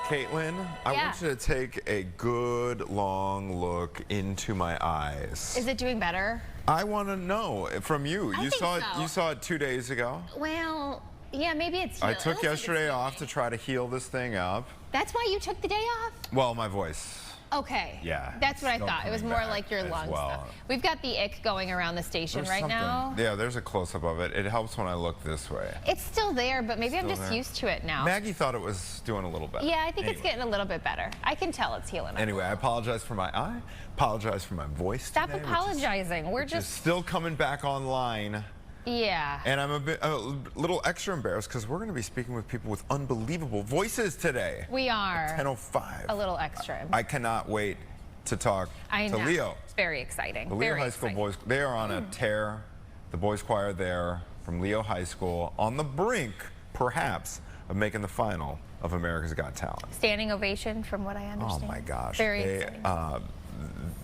Caitlin, I want you to take a good long look into my eyes. Is it doing better? I want to know from you. I You think saw so. it. You saw it 2 days ago. Well, yeah, maybe it's. I took yesterday off to try to heal this thing up. That's why you took the day off? Well, my voice. Okay. Yeah. That's what I still thought. It was coming more back like your as lung well. stuff. We've got the ick going around the station There's right something. now. Yeah, there's a close-up of it. It helps when I look this way. It's still there, but maybe I'm Still just there. used to it now. Maggie thought it was doing a little better. Yeah, I think it's getting a little bit better. I can tell it's healing up. Anyway, I apologize for my eye. Apologize for my voice. Stop today, apologizing. We're which is just. still coming back online. Yeah. And I'm a little extra embarrassed because we're going to be speaking with people with unbelievable voices today. We are. At 10:05. A little extra. I cannot wait to talk to Leo. It's very exciting. The Leo High School boys, they are on a tear. The boys choir there from Leo High School on the brink, perhaps, of making the final of America's Got Talent. Standing ovation from what I understand. Oh my gosh. Very exciting.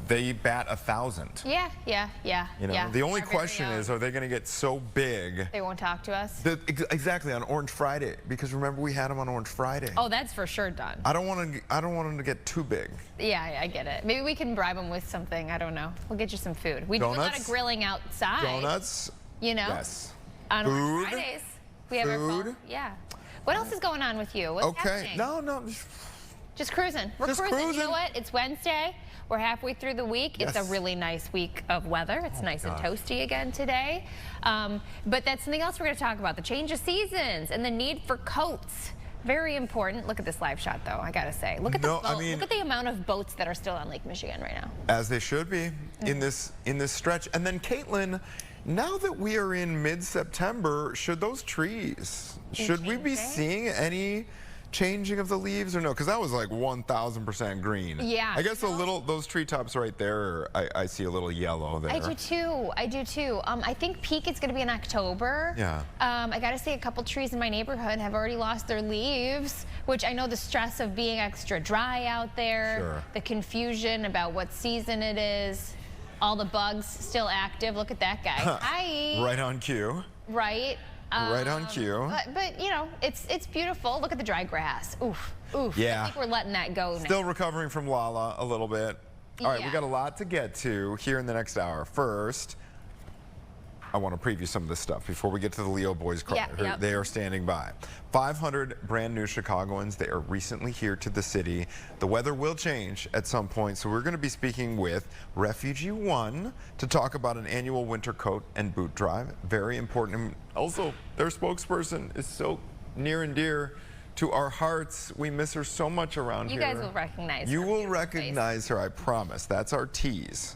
They bat 1,000. Yeah. You know, the only question is, are they going to get so big? They won't talk to us? Exactly, on Orange Friday, because remember we had them on Orange Friday. Oh, that's for sure done. I don't want them to get too big. Yeah, I get it. Maybe we can bribe them with something. I don't know. We'll get you some food. We do a lot of grilling outside. Donuts. You know? Yes. On Food. Orange Fridays. We have our phone. Yeah. What else is going on with you? What's happening? No. Just cruising. We're cruising. You know what? It's Wednesday. We're halfway through the week. Yes. It's a really nice week of weather. It's nice and toasty again today. But that's something else we're going to talk about. The change of seasons and the need for coats. Very important. Look at this live shot, though, I got to say. Look at the boat. Look at the amount of boats that are still on Lake Michigan right now. As they should be in this stretch. And then, Caitlin, now that we are in mid-September, should we be seeing any changing of the leaves or no? Because that was like 1,000% green. Yeah. I guess those treetops right there, I see a little yellow there. I do too. I think peak is going to be in October. Yeah. I got to say a couple trees in my neighborhood have already lost their leaves, which I know the stress of being extra dry out there, Sure. the confusion about what season it is, all the bugs still active. Look at that guy. Hi. Right on cue. Right. Right on cue. But you know, it's beautiful. Look at the dry grass. Oof. Yeah. I think we're letting that go now. Still recovering from Lala a little bit. All right, we got a lot to get to here in the next hour. First, I want to preview some of this stuff before we get to the Leo boys choir. Yep. They are standing by. 500 brand new Chicagoans. They are recently here to the city. The weather will change at some point, so we're going to be speaking with RefugeeOne to talk about an annual winter coat and boot drive. Very important. And also, their spokesperson is so near and dear to our hearts. We miss her so much around here. You guys will recognize her. You will recognize her, I promise. That's our tease.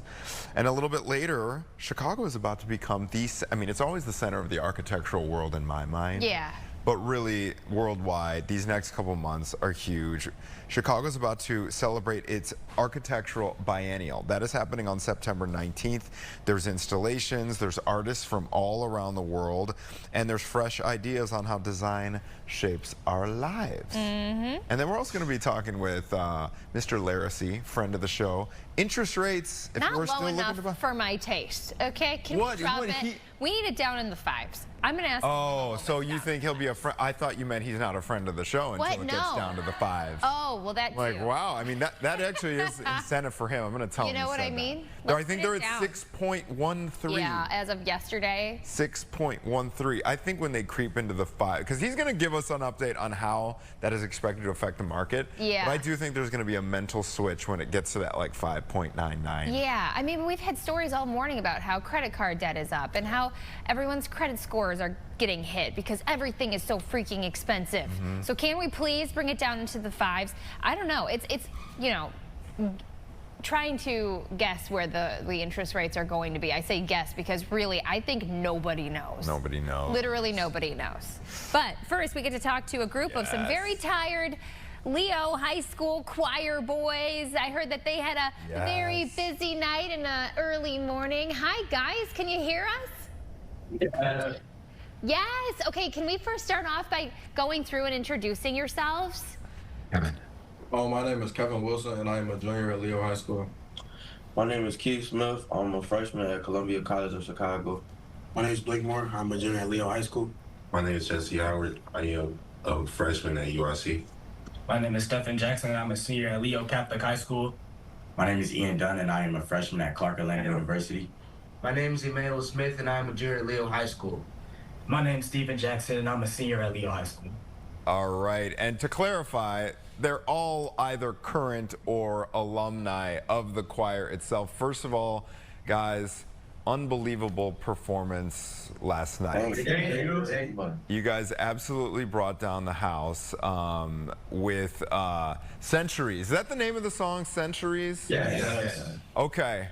And a little bit later, Chicago is about to become it's always the center of the architectural world in my mind. Yeah. But really, worldwide, these next couple months are huge. Chicago's about to celebrate its architectural biennial. That is happening on September 19th. There's installations, there's artists from all around the world, and there's fresh ideas on how design shapes our lives. And then we're also going to be talking with Mr. Laracy, friend of the show. Interest rates, if Not we're low still looking to buy. enough for my taste, okay? Can we drop it? We need it down in the 5s. I'm going to ask. Oh, so you think he'll be a friend? I thought you meant he's not a friend of the show until it gets down to the 5s. Oh, well, that too. Like, wow. I mean, that actually is incentive for him. I'm going to tell him. You know what I mean? I think they're at 6.13. Yeah, as of yesterday. 6.13. I think when they creep into the 5, because he's going to give us an update on how that is expected to affect the market. Yeah. But I do think there's going to be a mental switch when it gets to that like 5.99. Yeah, I mean, we've had stories all morning about how credit card debt is up and how everyone's credit scores are getting hit because everything is so freaking expensive. So can we please bring it down into the 5s? I don't know. It's you know, trying to guess where the interest rates are going to be. I say guess because really I think nobody knows. Nobody knows. Literally nobody knows. But first we get to talk to a group of some very tired Leo High School choir boys. I heard that they had a very busy night and an early morning. Hi guys, can you hear us? Yeah. Yes. Okay, can we first start off by going through and introducing yourselves? Kevin. Oh, my name is Kevin Wilson, and I am a junior at Leo High School. My name is Keith Smith. I'm a freshman at Columbia College of Chicago. My name is Blake Moore. I'm a junior at Leo High School. My name is Jesse Howard. I am a freshman at UIC. My name is Stephen Jackson, and I'm a senior at Leo Catholic High School. My name is Ian Dunn, and I am a freshman at Clark Atlanta University. My name is Emmanuel Smith, and I am a junior at Leo High School. My name is Stephen Jackson, and I'm a senior at Leo High School. All right, and to clarify, they're all either current or alumni of the choir itself. First of all, guys, unbelievable performance last night. Thank you. You guys absolutely brought down the house with Centuries. Is that the name of the song, Centuries? Yes. Okay.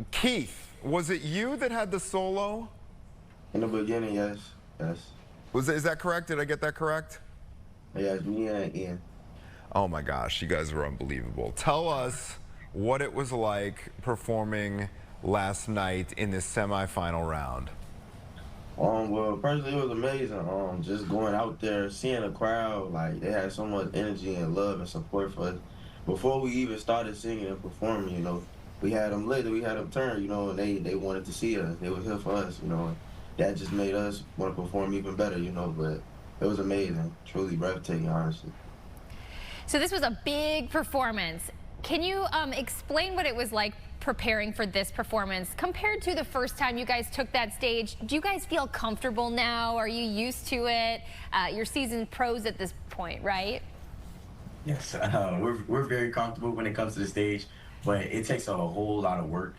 Keith, was it you that had the solo? In the beginning, yes. Is that correct? Did I get that correct? Yes, me and Ian. Oh my gosh, you guys were unbelievable. Tell us what it was like performing last night in this semifinal round. Well, personally, it was amazing. Just going out there, seeing the crowd, like they had so much energy and love and support for us. Before we even started singing and performing, you know, we had them lit, we had them turned, you know, and they wanted to see us. They were here for us, you know. That just made us want to perform even better, you know. But it was amazing, truly breathtaking, honestly. So this was a big performance. Can you explain what it was like preparing for this performance compared to the first time you guys took that stage? Do you guys feel comfortable now? Are you used to it? You're seasoned pros at this point, right? Yes, we're very comfortable when it comes to the stage, but it takes a whole lot of work,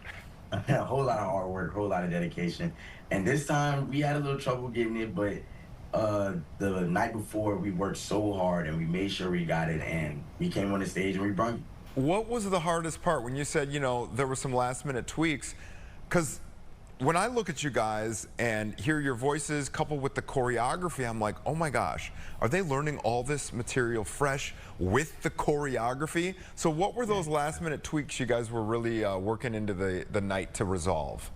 a whole lot of hard work, a whole lot of dedication. And this time we had a little trouble getting it, but the night before we worked so hard and we made sure we got it, and we came on the stage and we brought it. What was the hardest part when you said, you know, there were some last minute tweaks? Because when I look at you guys and hear your voices coupled with the choreography, I'm like, oh my gosh, are they learning all this material fresh with the choreography? So what were those last minute tweaks you guys were really working into the night to resolve?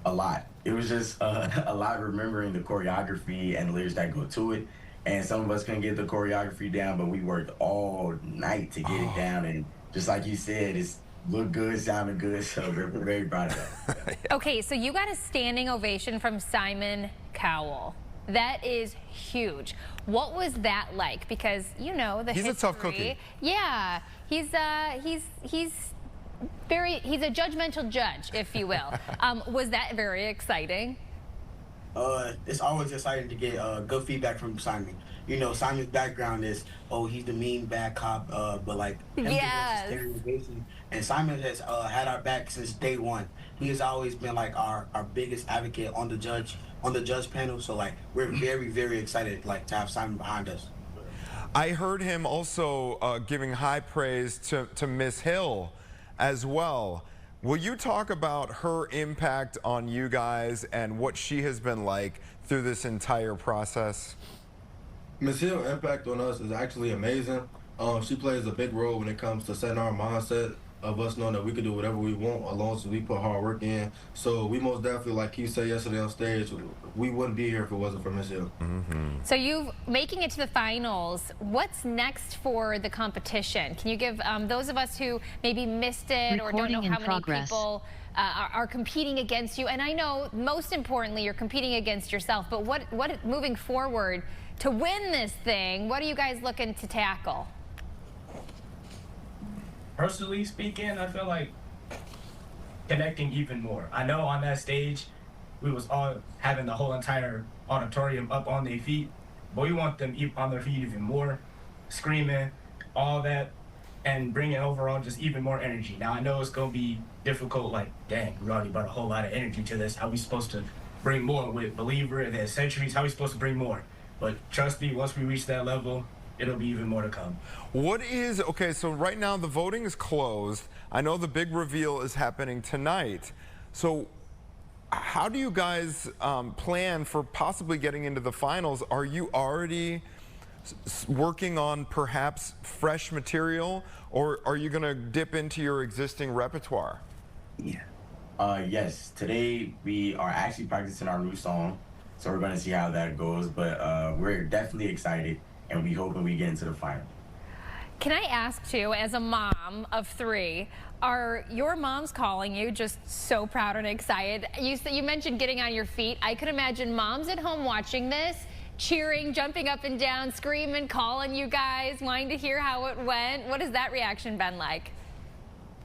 A lot. It was just a lot remembering the choreography and the lyrics that go to it. And some of us couldn't get the choreography down, but we worked all night to get it down. And just like you said, it's looked good, sounded good, so we're very proud of that. Okay, so you got a standing ovation from Simon Cowell. That is huge. What was that like? Because you know the history. He's a tough cookie. Yeah, he's a judgmental judge, if you will. Was that very exciting? It's always exciting to get good feedback from Simon. You know, Simon's background is, oh, he's the mean bad cop, but like, yes. And Simon has had our back since day one. He has always been like our biggest advocate on the judge panel. So like, we're very, very excited like to have Simon behind us. I heard him also giving high praise to Miss Hill as well. Will you talk about her impact on you guys and what she has been like through this entire process? Ms. Hill's impact on us is actually amazing. She plays a big role when it comes to setting our mindset of us knowing that we can do whatever we want as long as we put hard work in. So we most definitely, like you said yesterday on stage, we wouldn't be here if it wasn't for Ms. Hill. So you making it to the finals, what's next for the competition? Can you give those of us who maybe missed it or don't know how many people are competing against you? And I know most importantly you're competing against yourself, but what moving forward to win this thing, what are you guys looking to tackle? Personally speaking, I feel like connecting even more. I know on that stage, we was all having the whole entire auditorium up on their feet, but we want them on their feet even more, screaming, all that, and bringing overall just even more energy. Now I know it's gonna be difficult, like, dang, we already brought a whole lot of energy to this. How we supposed to bring more with Believer and then Centuries? How we supposed to bring more? But trust me, once we reach that level, it'll be even more to come. Okay, so right now the voting is closed. I know the big reveal is happening tonight. So how do you guys plan for possibly getting into the finals? Are you already working on perhaps fresh material, or are you going to dip into your existing repertoire? Yeah. Yes, today we are actually practicing our new song. So we're going to see how that goes, but we're definitely excited, and we hoping we get into the final. Can I ask too, as a mom of 3, are your moms calling you just so proud and excited? You mentioned getting on your feet. I could imagine moms at home watching this cheering, jumping up and down, screaming, calling you guys, wanting to hear how it went. What has that reaction been like?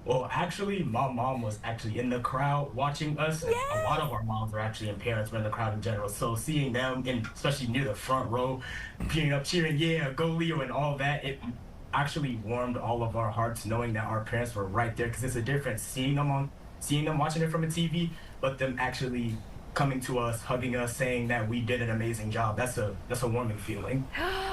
Well, actually, my mom was actually in the crowd watching us. And a lot of our moms were actually, and parents were in the crowd in general. So seeing them, and especially near the front row, cheering, yeah, go Leo, and all that, it actually warmed all of our hearts knowing that our parents were right there. Because it's a difference seeing them watching it from a TV, but them actually coming to us, hugging us, saying that we did an amazing job. That's a warming feeling.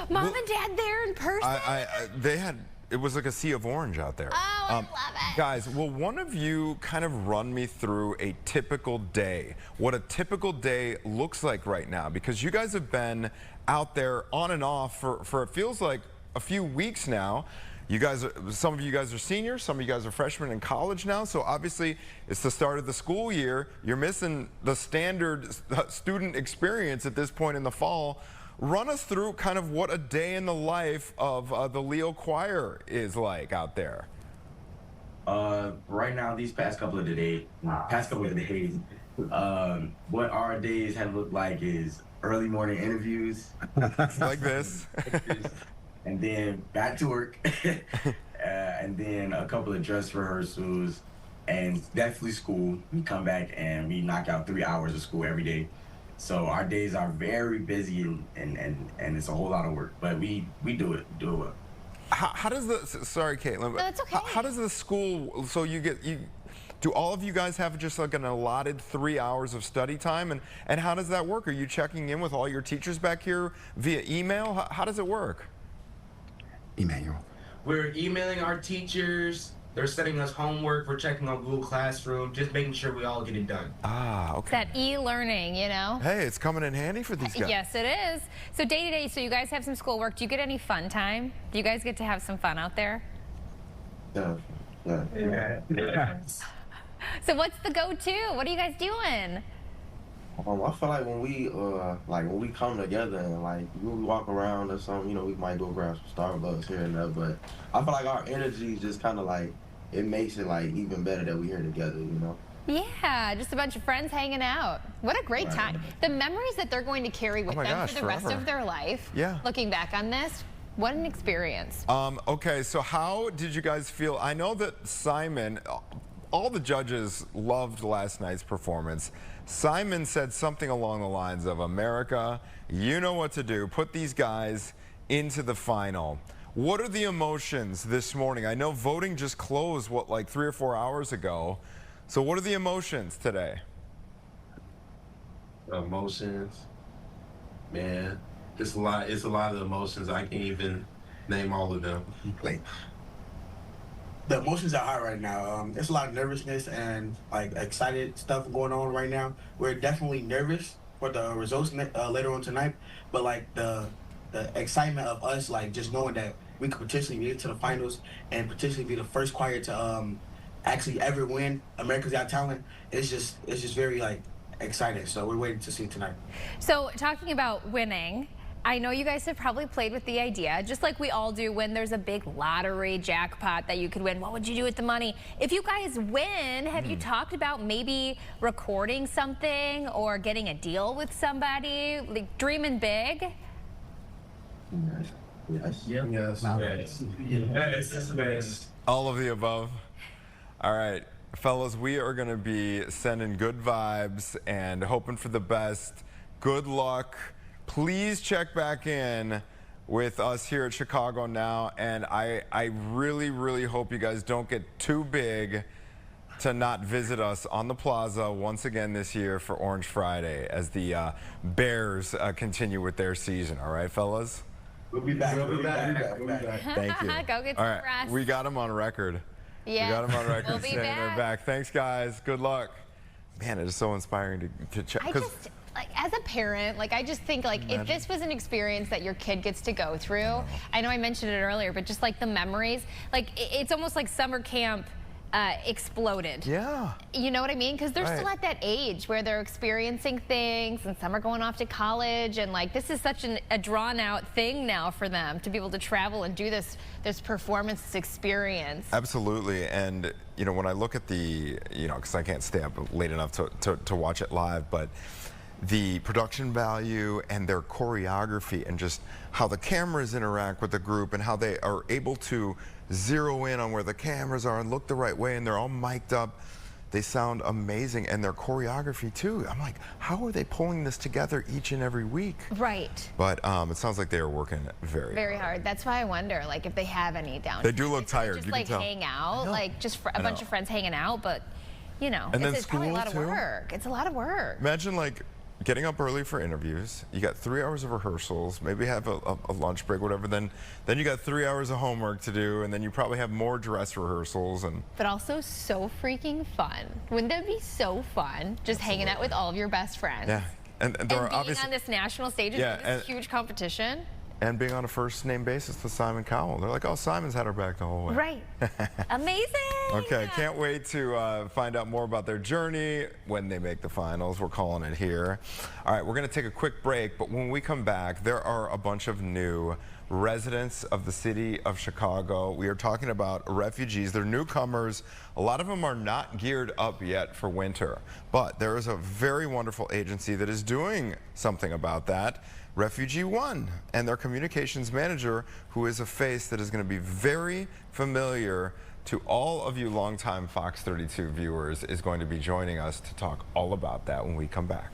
Mom and Dad there in person? It was like a sea of orange out there. Oh, I love it. Guys, will one of you kind of run me through a typical day? What a typical day looks like right now? Because you guys have been out there on and off for it feels like a few weeks now. Some of you guys are seniors, some of you guys are freshmen in college now, so obviously it's the start of the school year. You're missing the standard student experience at this point in the fall. Run us through kind of what a day in the life of the Leo Choir is like out there. Right now, these past couple of days, what our days have looked like is early morning interviews. Like this. And then back to work. And then a couple of dress rehearsals and definitely school. We come back and we knock out 3 hours of school every day. So our days are very busy and it's a whole lot of work, but we do it well. How does sorry, Caitlin. No, that's okay. How does the school, so do all of you guys have just like an allotted 3 hours of study time? And how does that work? Are you checking in with all your teachers back here via email? How does it work? Emmanuel. We're emailing our teachers. They're sending us homework. We're checking on Google Classroom, just making sure we all get it done. Ah, okay. That e-learning, you know? Hey, it's coming in handy for these guys. Yes, it is. So day to day, so you guys have some schoolwork. Do you get any fun time? Do you guys get to have some fun out there? Yeah. So what's the go-to? What are you guys doing? I feel like when we come together and like we walk around or something, you know, we might go grab some Starbucks here and there, but I feel like our energy just kind of like, it makes it like even better that we're here together, you know? Yeah, just a bunch of friends hanging out. What a great time. The memories that they're going to carry with them for the rest of their life. Yeah. Looking back on this, what an experience. Okay, so how did you guys feel? I know that Simon, all the judges loved last night's performance. Simon said something along the lines of, America, you know what to do. Put these guys into the final. What are the emotions this morning? I know voting just closed, what, like 3 or 4 hours ago. So what are the emotions today? Emotions, man, it's a lot of emotions. I can't even name all of them. The emotions are high right now. There's a lot of nervousness and like excited stuff going on right now. We're definitely nervous for the results later on tonight, but like the excitement of us like just knowing that we could potentially make it to the finals and potentially be the first choir to actually ever win America's Got Talent. It's just very like exciting. So we're waiting to see tonight. So talking about winning, I know you guys have probably played with the idea, just like we all do when there's a big lottery jackpot that you could win. What would you do with the money? If you guys win, have you talked about maybe recording something or getting a deal with somebody, like dreaming big? Yes. All of the above. All right, fellas, we are going to be sending good vibes and hoping for the best. Good luck. Please check back in with us here at Chicago Now, and I really, really hope you guys don't get too big to not visit us on the plaza once again this year for Orange Friday as the Bears continue with their season. All right, fellas? We'll be back. Thank you. Go get All some right, rest. we got them on record. Yeah. We got them on record We'll be saying they're back. back. Thanks, guys. Good luck. Man, it is so inspiring to check. I just, like, as a parent, like, I just think, like, if this was an experience that your kid gets to go through, I know I mentioned it earlier, but just, like, the memories, like, it's almost like summer camp exploded. Yeah. You know what I mean? Because they're still at that age where they're experiencing things, and some are going off to college, and, like, this is such a drawn-out thing now for them to be able to travel and do this performance, this experience. Absolutely, and you know, when I look at the, you know, because I can't stay up late enough to watch it live, but the production value and their choreography and just how the cameras interact with the group and how they are able to zero in on where the cameras are and look the right way, and they're all mic'd up. They sound amazing, and their choreography too. I'm like, how are they pulling this together each and every week? Right. But it sounds like they are working very hard. That's why I wonder, like, if they have any downtime. They do look tired. Just you like can tell. hang out, like just a bunch of friends hanging out, but you know, And then it's probably a school, lot of too. work. It's a lot of work. Imagine like getting up early for interviews. You got 3 hours of rehearsals, maybe have a lunch break, whatever. Then you got 3 hours of homework to do, and then you probably have more dress rehearsals. But also so freaking fun. Wouldn't that be so fun? Just hanging out with all of your best friends. Yeah, and there are being obviously on this national stage and this huge competition. And being on a first name basis with Simon Cowell. They're like, oh, Simon's had her back the whole way. Right. Amazing. Okay, can't wait to find out more about their journey when they make the finals. We're calling it here. All right, we're going to take a quick break, but when we come back, there are a bunch of new residents of the city of Chicago. We are talking about refugees. They're newcomers. A lot of them are not geared up yet for winter, but there is a very wonderful agency that is doing something about that. RefugeeOne, and their communications manager, who is a face that is going to be very familiar to all of you longtime Fox 32 viewers, is going to be joining us to talk all about that when we come back.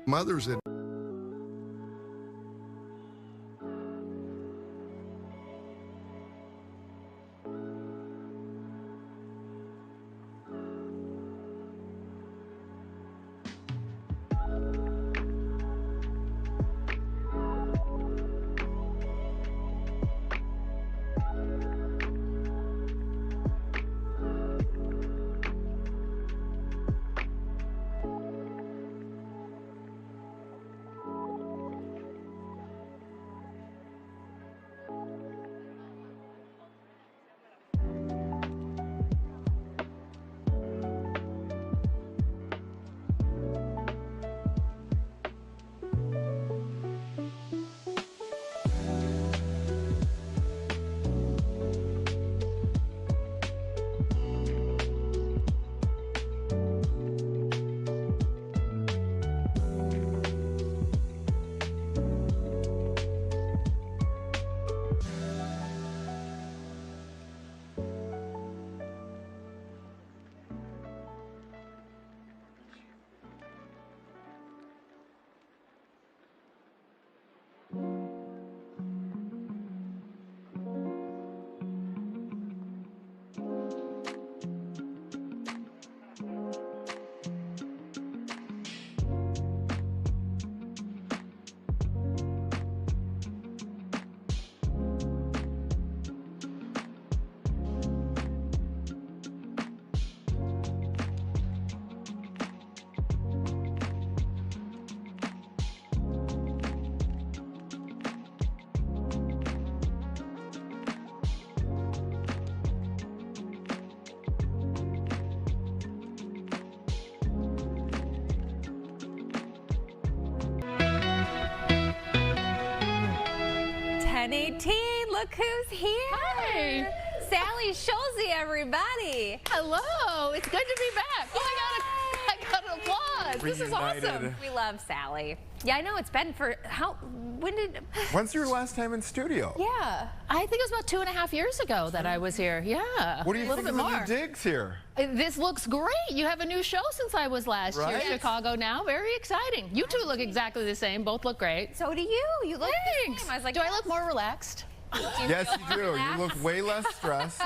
Mothers in Look who's here. Hi. Sally Schulze, everybody. Hello. It's good to be back. Oh, I got an applause. This is awesome. We love Sally. Yeah, I know. It's been for When's your last time in studio? Yeah. I think it was about 2.5 years ago that I was here. Yeah. What do you think of the new digs here? This looks great. You have a new show since I was last year. ChicagoNOW. Very exciting. You two look exactly the same. Both look great. So do you. You look the same. I was like, do I look more relaxed? Yes, you do. You look way less stressed.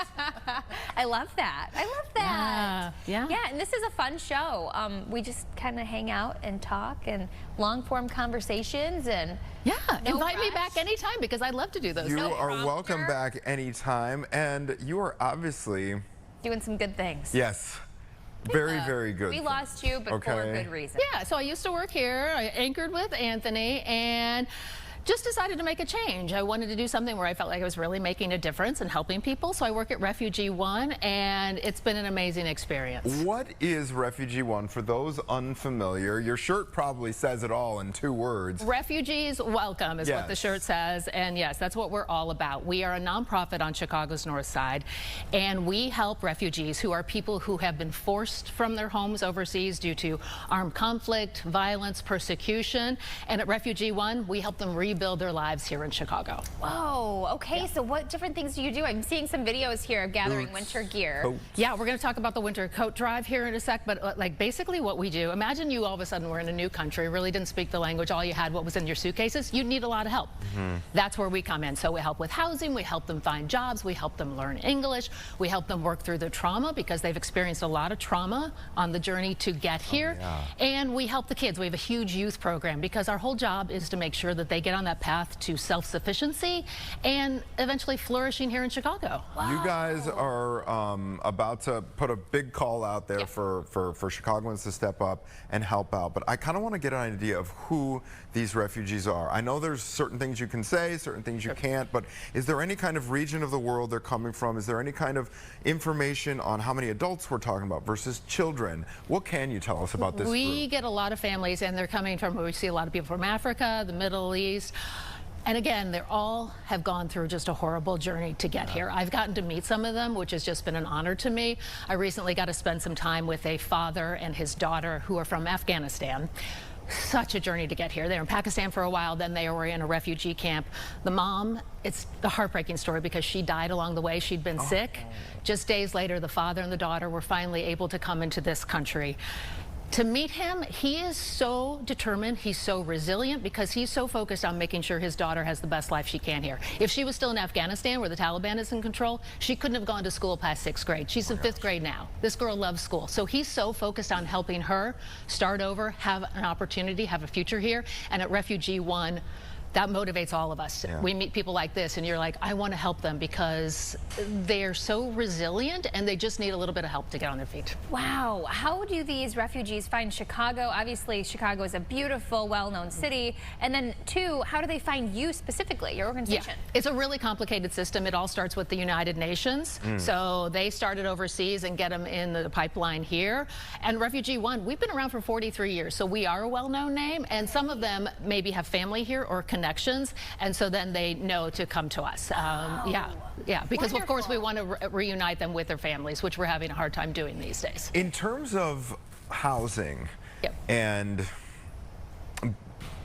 I love that. I love that. Yeah. Yeah, and this is a fun show. We just kind of hang out and talk and long-form conversations and invite me back anytime because I'd love to do those. You are welcome back anytime, and you are obviously doing some good things. Yes. Very good. We lost you, but for a good reason. Yeah, so I used to work here. I anchored with Anthony, and just decided to make a change. I wanted to do something where I felt like I was really making a difference and helping people. So I work at RefugeeOne, and it's been an amazing experience. What is RefugeeOne for those unfamiliar? Your shirt probably says it all in 2 words. Refugees welcome is what the Yes. shirt says, and yes, that's what we're all about. We are a nonprofit on Chicago's North Side, and we help refugees who are people who have been forced from their homes overseas due to armed conflict, violence, persecution, and at RefugeeOne, we help them rebuild their lives here in Chicago. Whoa, okay, so what different things do you do? I'm seeing some videos here of gathering winter gear. Yeah, we're going to talk about the winter coat drive here in a sec, but like basically what we do, imagine you all of a sudden were in a new country, really didn't speak the language, all you had what was in your suitcases, you'd need a lot of help. That's where we come in. So we help with housing, we help them find jobs, we help them learn English, we help them work through their trauma because they've experienced a lot of trauma on the journey to get here. And we help the kids. We have a huge youth program because our whole job is to make sure that they get on that path to self-sufficiency and eventually flourishing here in Chicago. You guys are about to put a big call out there for Chicagoans to step up and help out, but I kind of want to get an idea of who these refugees are. I know there's certain things you can say, certain things you can't, but is there any kind of region of the world they're coming from? Is there any kind of information on how many adults we're talking about versus children? What can you tell us about this We group? get a lot of families, and they're coming from, we see a lot of people from Africa, the Middle East. And again, they all have gone through just a horrible journey to get here. I've gotten to meet some of them, which has just been an honor to me. I recently got to spend some time with a father and his daughter who are from Afghanistan. Such a journey to get here. They were in Pakistan for a while, then they were in a refugee camp. The mom, it's a heartbreaking story because she died along the way. She'd been sick. Just days later, the father and the daughter were finally able to come into this country. To meet him, he is so determined, he's so resilient because he's so focused on making sure his daughter has the best life she can here. If she was still in Afghanistan where the Taliban is in control, she couldn't have gone to school past 6th grade. She's in 5th grade now. This girl loves school. So he's so focused on helping her start over, have an opportunity, have a future here. And at RefugeeOne, that motivates all of us. We meet people like this and you're like, I want to help them because they're so resilient and they just need a little bit of help to get on their feet. Wow, how do these refugees find Chicago? Obviously, Chicago is a beautiful, well-known city. And then 2, how do they find you specifically, your organization? It's a really complicated system. It all starts with the United Nations. So they started overseas and get them in the pipeline here. And RefugeeOne, we've been around for 43 years. So we are a well-known name. And some of them maybe have family here or connections, and so then they know to come to us. Because of course we want to reunite them with their families, which we're having a hard time doing these days. In terms of housing and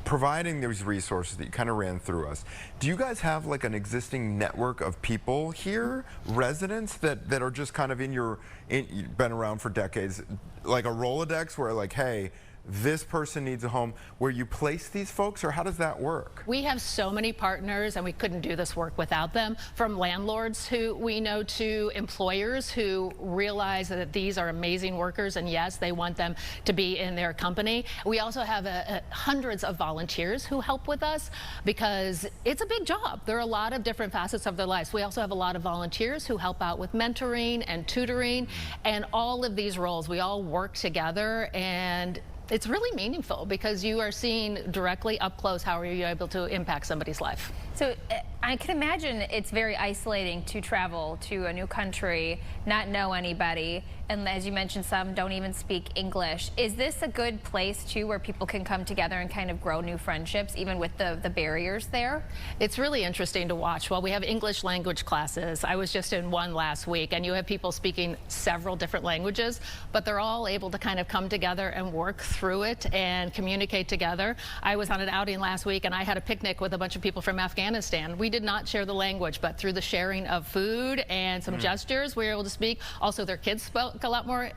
providing these resources that you kind of ran through us, do you guys have like an existing network of people here, residents that are just kind of you've been around for decades, like a Rolodex where like, hey, this person needs a home, where you place these folks, or how does that work? We have so many partners, and we couldn't do this work without them, from landlords who we know to employers who realize that these are amazing workers, and yes, they want them to be in their company. We also have hundreds of volunteers who help with us because it's a big job. There are a lot of different facets of their lives. We also have a lot of volunteers who help out with mentoring and tutoring, and all of these roles, we all work together, and it's really meaningful because you are seeing directly up close how are you able to impact somebody's life. So I can imagine it's very isolating to travel to a new country, not know anybody, and as you mentioned, some don't even speak English. Is this a good place too where people can come together and kind of grow new friendships even with the barriers there? It's really interesting to watch. Well, we have English language classes. I was just in one last week, and you have people speaking several different languages, but they're all able to kind of come together and work through it and communicate together. I was on an outing last week, and I had a picnic with a bunch of people from Afghanistan. We did not share the language, but through the sharing of food and some gestures, we were able to speak. Also, their kids spoke a lot more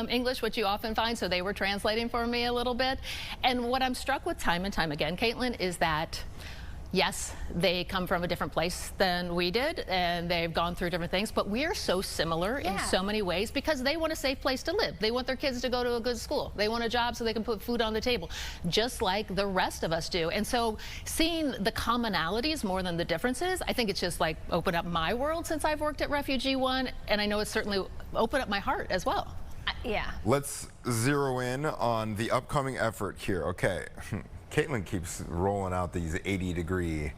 English, which you often find, so they were translating for me a little bit. And what I'm struck with time and time again, Caitlin, is that yes, they come from a different place than we did, and they've gone through different things, but we are so similar in so many ways because they want a safe place to live. They want their kids to go to a good school. They want a job so they can put food on the table, just like the rest of us do. And so seeing the commonalities more than the differences, I think it's just like opened up my world since I've worked at RefugeeOne, and I know it's certainly opened up my heart as well. Yeah. Let's zero in on the upcoming effort here. Okay. Caitlin keeps rolling out these 80-degree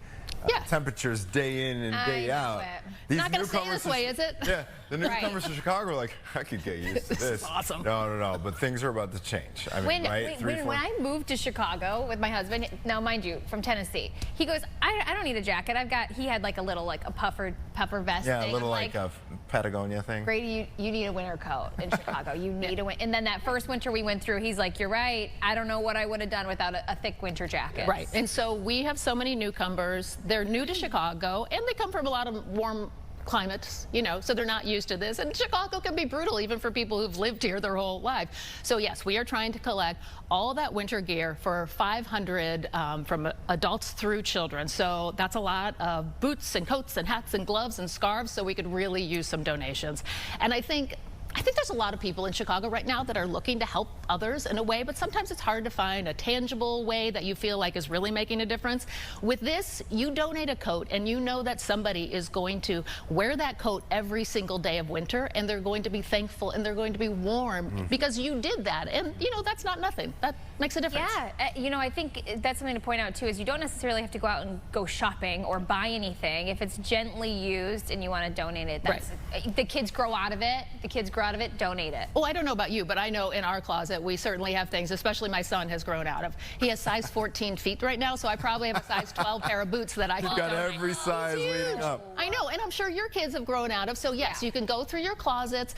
temperatures day in and day out. It's not going to stay this way, is it? Yeah, the newcomers to Chicago are like, I could get used to this. This is awesome. No, but things are about to change. I mean, when I moved to Chicago with my husband, now mind you, from Tennessee, he goes, I don't need a jacket. He had like a little, like a puffer vest thing. Yeah, a little like a Patagonia thing. Grady, you need a winter coat in Chicago. You need a winter. And then that first winter we went through, he's like, you're right. I don't know what I would have done without a thick winter jacket. Right. And so we have so many newcomers. They're new to Chicago, and they come from a lot of warm climates, you know, so they're not used to this. And Chicago can be brutal even for people who've lived here their whole life. So yes, we are trying to collect all that winter gear for 500 from adults through children. So that's a lot of boots and coats and hats and gloves and scarves, so we could really use some donations. And I think there's a lot of people in Chicago right now that are looking to help others in a way, but sometimes it's hard to find a tangible way that you feel like is really making a difference. With this, you donate a coat and you know that somebody is going to wear that coat every single day of winter, and they're going to be thankful and they're going to be warm because you did that. And, you know, that's not nothing. That makes a difference. Yeah, you know, I think that's something to point out too, is you don't necessarily have to go out and go shopping or buy anything. If it's gently used and you want to donate it, that's, the kids grow out of it. The kids grow out of it, donate it. Well, I don't know about you, but I know in our closet we certainly have things, especially my son has grown out of. He has size 14 feet right now, so I probably have a size 12 pair of boots that I can donate. You've got every size leading up. I know, and I'm sure your kids have grown out of, so yes, you can go through your closets,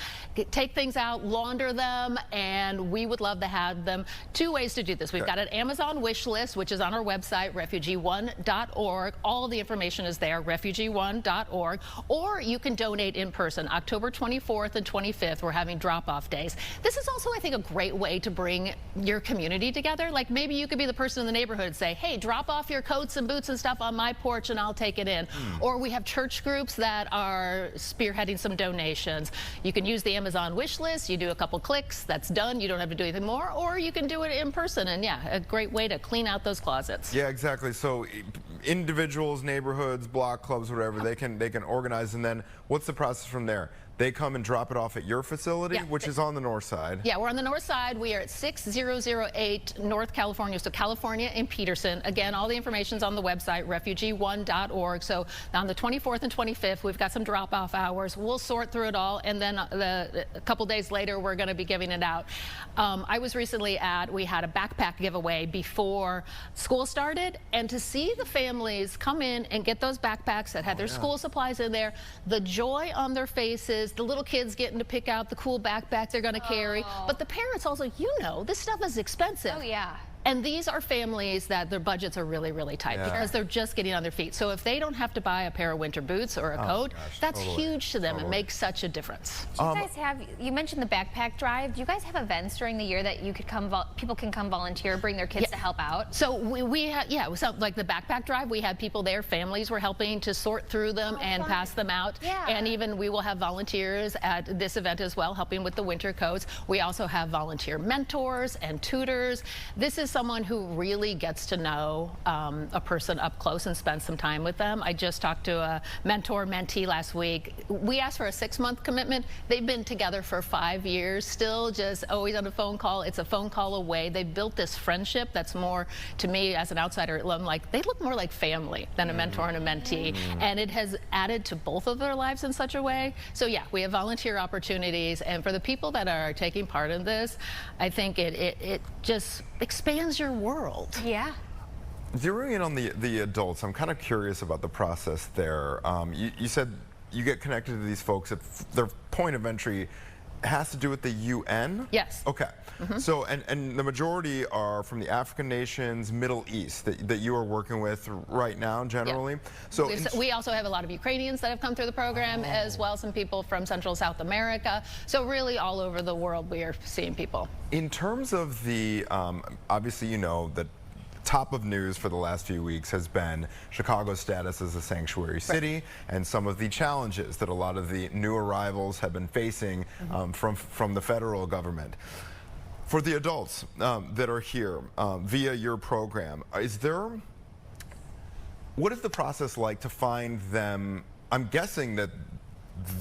take things out, launder them, and we would love to have them. Two ways to do this. We've got an Amazon wish list, which is on our website, RefugeeOne.org. All the information is there, RefugeeOne.org. Or you can donate in person. October 24th and 25th, we're having drop-off days. This is also, I think, a great way to bring your community together. Like maybe you could be the person in the neighborhood and say, hey, drop off your coats and boots and stuff on my porch and I'll take it in. Or we have church groups that are spearheading some donations. You can use the Amazon wish list. You do a couple clicks, that's done. You don't have to do anything more. Or you can do it in person. And yeah, a great way to clean out those closets. Yeah, exactly. So individuals, neighborhoods, block clubs, whatever, they can organize. And then what's the process from there? They come and drop it off at your facility, which is on the north side. Yeah, we're on the north side. We are at 6008 North California, so California and Peterson. Again, all the information's on the website, RefugeeOne.org. So on the 24th and 25th, we've got some drop-off hours. We'll sort through it all, and then a couple days later, we're going to be giving it out. I was recently we had a backpack giveaway before school started, and to see the families come in and get those backpacks that had their school supplies in there, the joy on their faces, the little kids getting to pick out the cool backpack they're going to carry. But the parents also, you know, this stuff is expensive. Oh, yeah. And these are families that their budgets are really, really tight because they're just getting on their feet. So if they don't have to buy a pair of winter boots or a coat, that's huge to them. It makes such a difference. Do you guys have, you mentioned the backpack drive. Do you guys have events during the year that you could come, people can come volunteer, bring their kids to help out? So we had, so like the backpack drive, we had people there, families were helping to sort through them and pass them out. And even we will have volunteers at this event as well, helping with the winter coats. We also have volunteer mentors and tutors. This is someone who really gets to know a person up close and spend some time with them. I just talked to a mentor-mentee last week. We asked for a 6-month commitment. They've been together for 5 years, still just always on a phone call. It's a phone call away. They've built this friendship that's more, to me as an outsider, I'm like, they look more like family than a mentor and a mentee. And it has added to both of their lives in such a way. So yeah, we have volunteer opportunities. And for the people that are taking part in this, I think it just expands your world. Yeah. Zeroing in on the adults, I'm kind of curious about the process there. You said you get connected to these folks at their point of entry has to do with the UN? Yes. Okay. So, and the majority are from the African nations, Middle East, that you are working with right now, generally. So we also have a lot of Ukrainians that have come through the program, as well as some people from Central South America. So really all over the world we are seeing people. In terms of the, obviously you know that top of news for the last few weeks has been Chicago's status as a sanctuary city and some of the challenges that a lot of the new arrivals have been facing from the federal government. For the adults that are here via your program, what is the process like to find them? I'm guessing that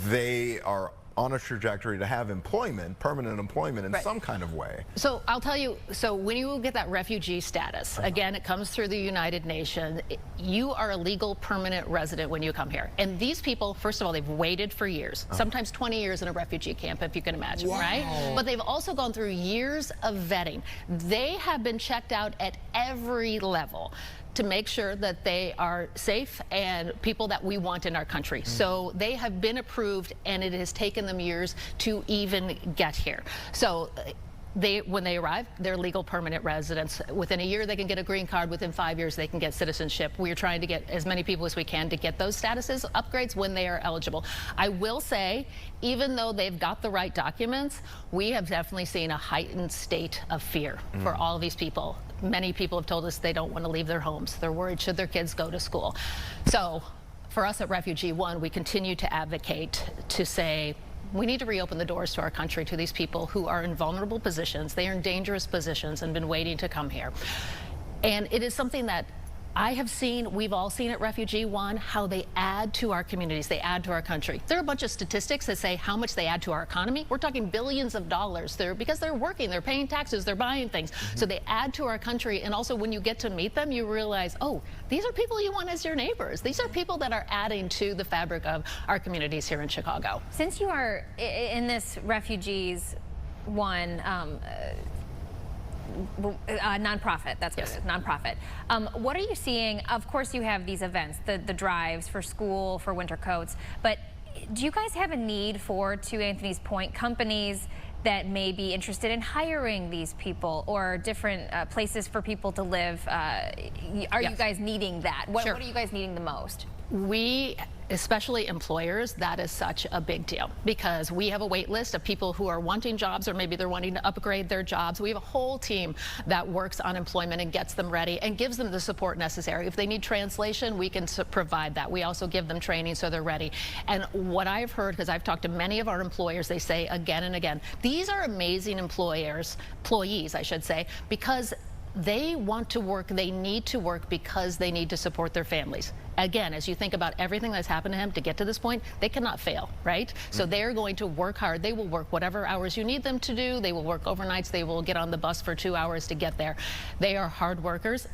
they are on a trajectory to have employment, permanent employment in some kind of way. So I'll tell you, so when you get that refugee status, again, it comes through the United Nations, you are a legal permanent resident when you come here. And these people, first of all, they've waited for years, sometimes 20 years in a refugee camp, if you can imagine, right? But they've also gone through years of vetting. They have been checked out at every level to make sure that they are safe and people that we want in our country. So they have been approved, and it has taken them years to even get here. So when they arrive, they're legal permanent residents. Within a year, they can get a green card. Within 5 years, they can get citizenship. We are trying to get as many people as we can to get those statuses upgrades when they are eligible. I will say, even though they've got the right documents, we have definitely seen a heightened state of fear for all of these people. Many people have told us they don't want to leave their homes. They're worried should their kids go to school. So for us at RefugeeOne, we continue to advocate to say, we need to reopen the doors to our country to these people who are in vulnerable positions. They are in dangerous positions and been waiting to come here. And it is something that I have seen, we've all seen at RefugeeOne, how they add to our communities, they add to our country. There are a bunch of statistics that say how much they add to our economy. We're talking billions of dollars there because they're working, they're paying taxes, they're buying things. So they add to our country, and also when you get to meet them, you realize, oh, these are people you want as your neighbors. These are people that are adding to the fabric of our communities here in Chicago. Since you are in this RefugeeOne nonprofit, that's what it is, nonprofit. What are you seeing? Of course you have these events, the drives for school, for winter coats, but do you guys have a need for, to Anthony's point, companies that may be interested in hiring these people, or different places for people to live? Are you guys needing that? What are you guys needing the most? We, especially employers, that is such a big deal because we have a wait list of people who are wanting jobs, or maybe they're wanting to upgrade their jobs. We have a whole team that works on employment and gets them ready and gives them the support necessary. If they need translation, we can provide that. We also give them training so they're ready. And what I've heard, because I've talked to many of our employers, they say again and again, these are amazing employees, I should say, because they want to work, they need to work because they need to support their families. Again, as you think about everything that's happened to him to get to this point, they cannot fail, right? So they're going to work hard. They will work whatever hours you need them to do. They will work overnights. They will get on the bus for 2 hours to get there. They are hard workers.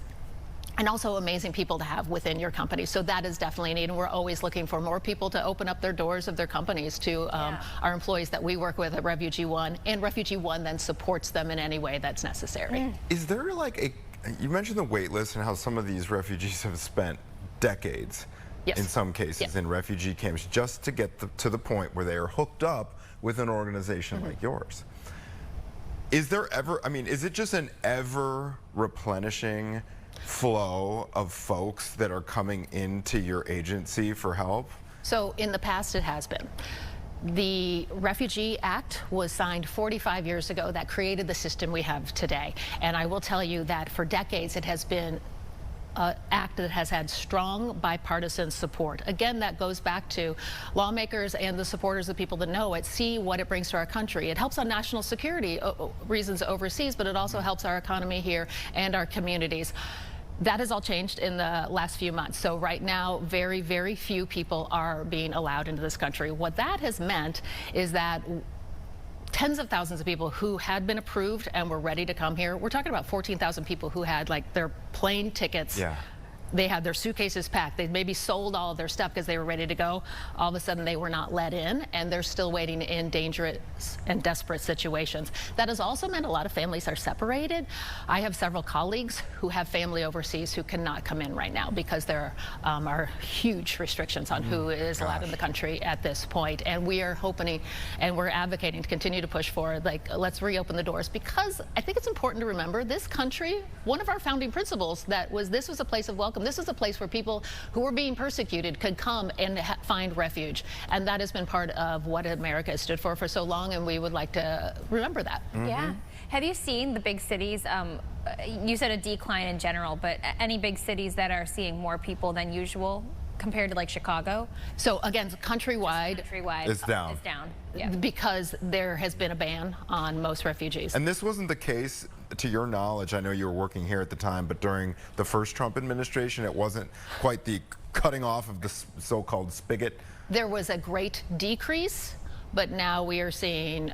And also amazing people to have within your company. So that is definitely a need, and we're always looking for more people to open up their doors of their companies to our employees that we work with at RefugeeOne, and RefugeeOne then supports them in any way that's necessary. Is there like you mentioned the wait list and how some of these refugees have spent decades, in some cases, in refugee camps just to get to the point where they are hooked up with an organization like yours. Is there ever, I mean, is it just an ever replenishing flow of folks that are coming into your agency for help? So in the past it has been. The Refugee Act was signed 45 years ago that created the system we have today. And I will tell you that for decades it has been an act that has had strong bipartisan support. Again, that goes back to lawmakers and the supporters, the people that know it, see what it brings to our country. It helps on national security reasons overseas, but it also helps our economy here and our communities. That has all changed in the last few months. So right now, very, very few people are being allowed into this country. What that has meant is that tens of thousands of people who had been approved and were ready to come here. We're talking about 14,000 people who had like their plane tickets. They had their suitcases packed. They maybe sold all of their stuff because they were ready to go. All of a sudden they were not let in, and they're still waiting in dangerous and desperate situations. That has also meant a lot of families are separated. I have several colleagues who have family overseas who cannot come in right now because there are huge restrictions on who is allowed in the country at this point. And we are hoping and we're advocating to continue to push forward, like, let's reopen the doors, because I think it's important to remember this country, one of our founding principles this was a place of welcome. This is a place where people who were being persecuted could come and find refuge. And that has been part of what America has stood for so long, and we would like to remember that. Yeah. Have you seen the big cities? You said a decline in general, but any big cities that are seeing more people than usual compared to like Chicago? So again, countrywide, it's down. It's down. Because there has been a ban on most refugees. And this wasn't the case, to your knowledge, I know you were working here at the time, but during the first Trump administration, it wasn't quite the cutting off of the so-called spigot. There was a great decrease, but now we are seeing,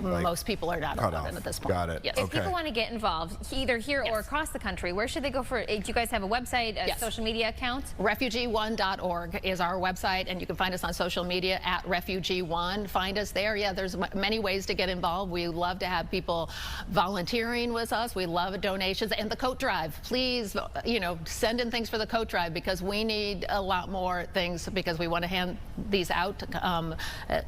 most people are not allowed at this point. Got it. Yes. If people want to get involved, either here or across the country, where should they go for? Do you guys have a website, a social media account? RefugeeOne.org is our website, and you can find us on social media at RefugeeOne. Find us there. Yeah, there's many ways to get involved. We love to have people volunteering with us. We love donations and the coat drive. Please, send in things for the coat drive, because we need a lot more things, because we want to hand these out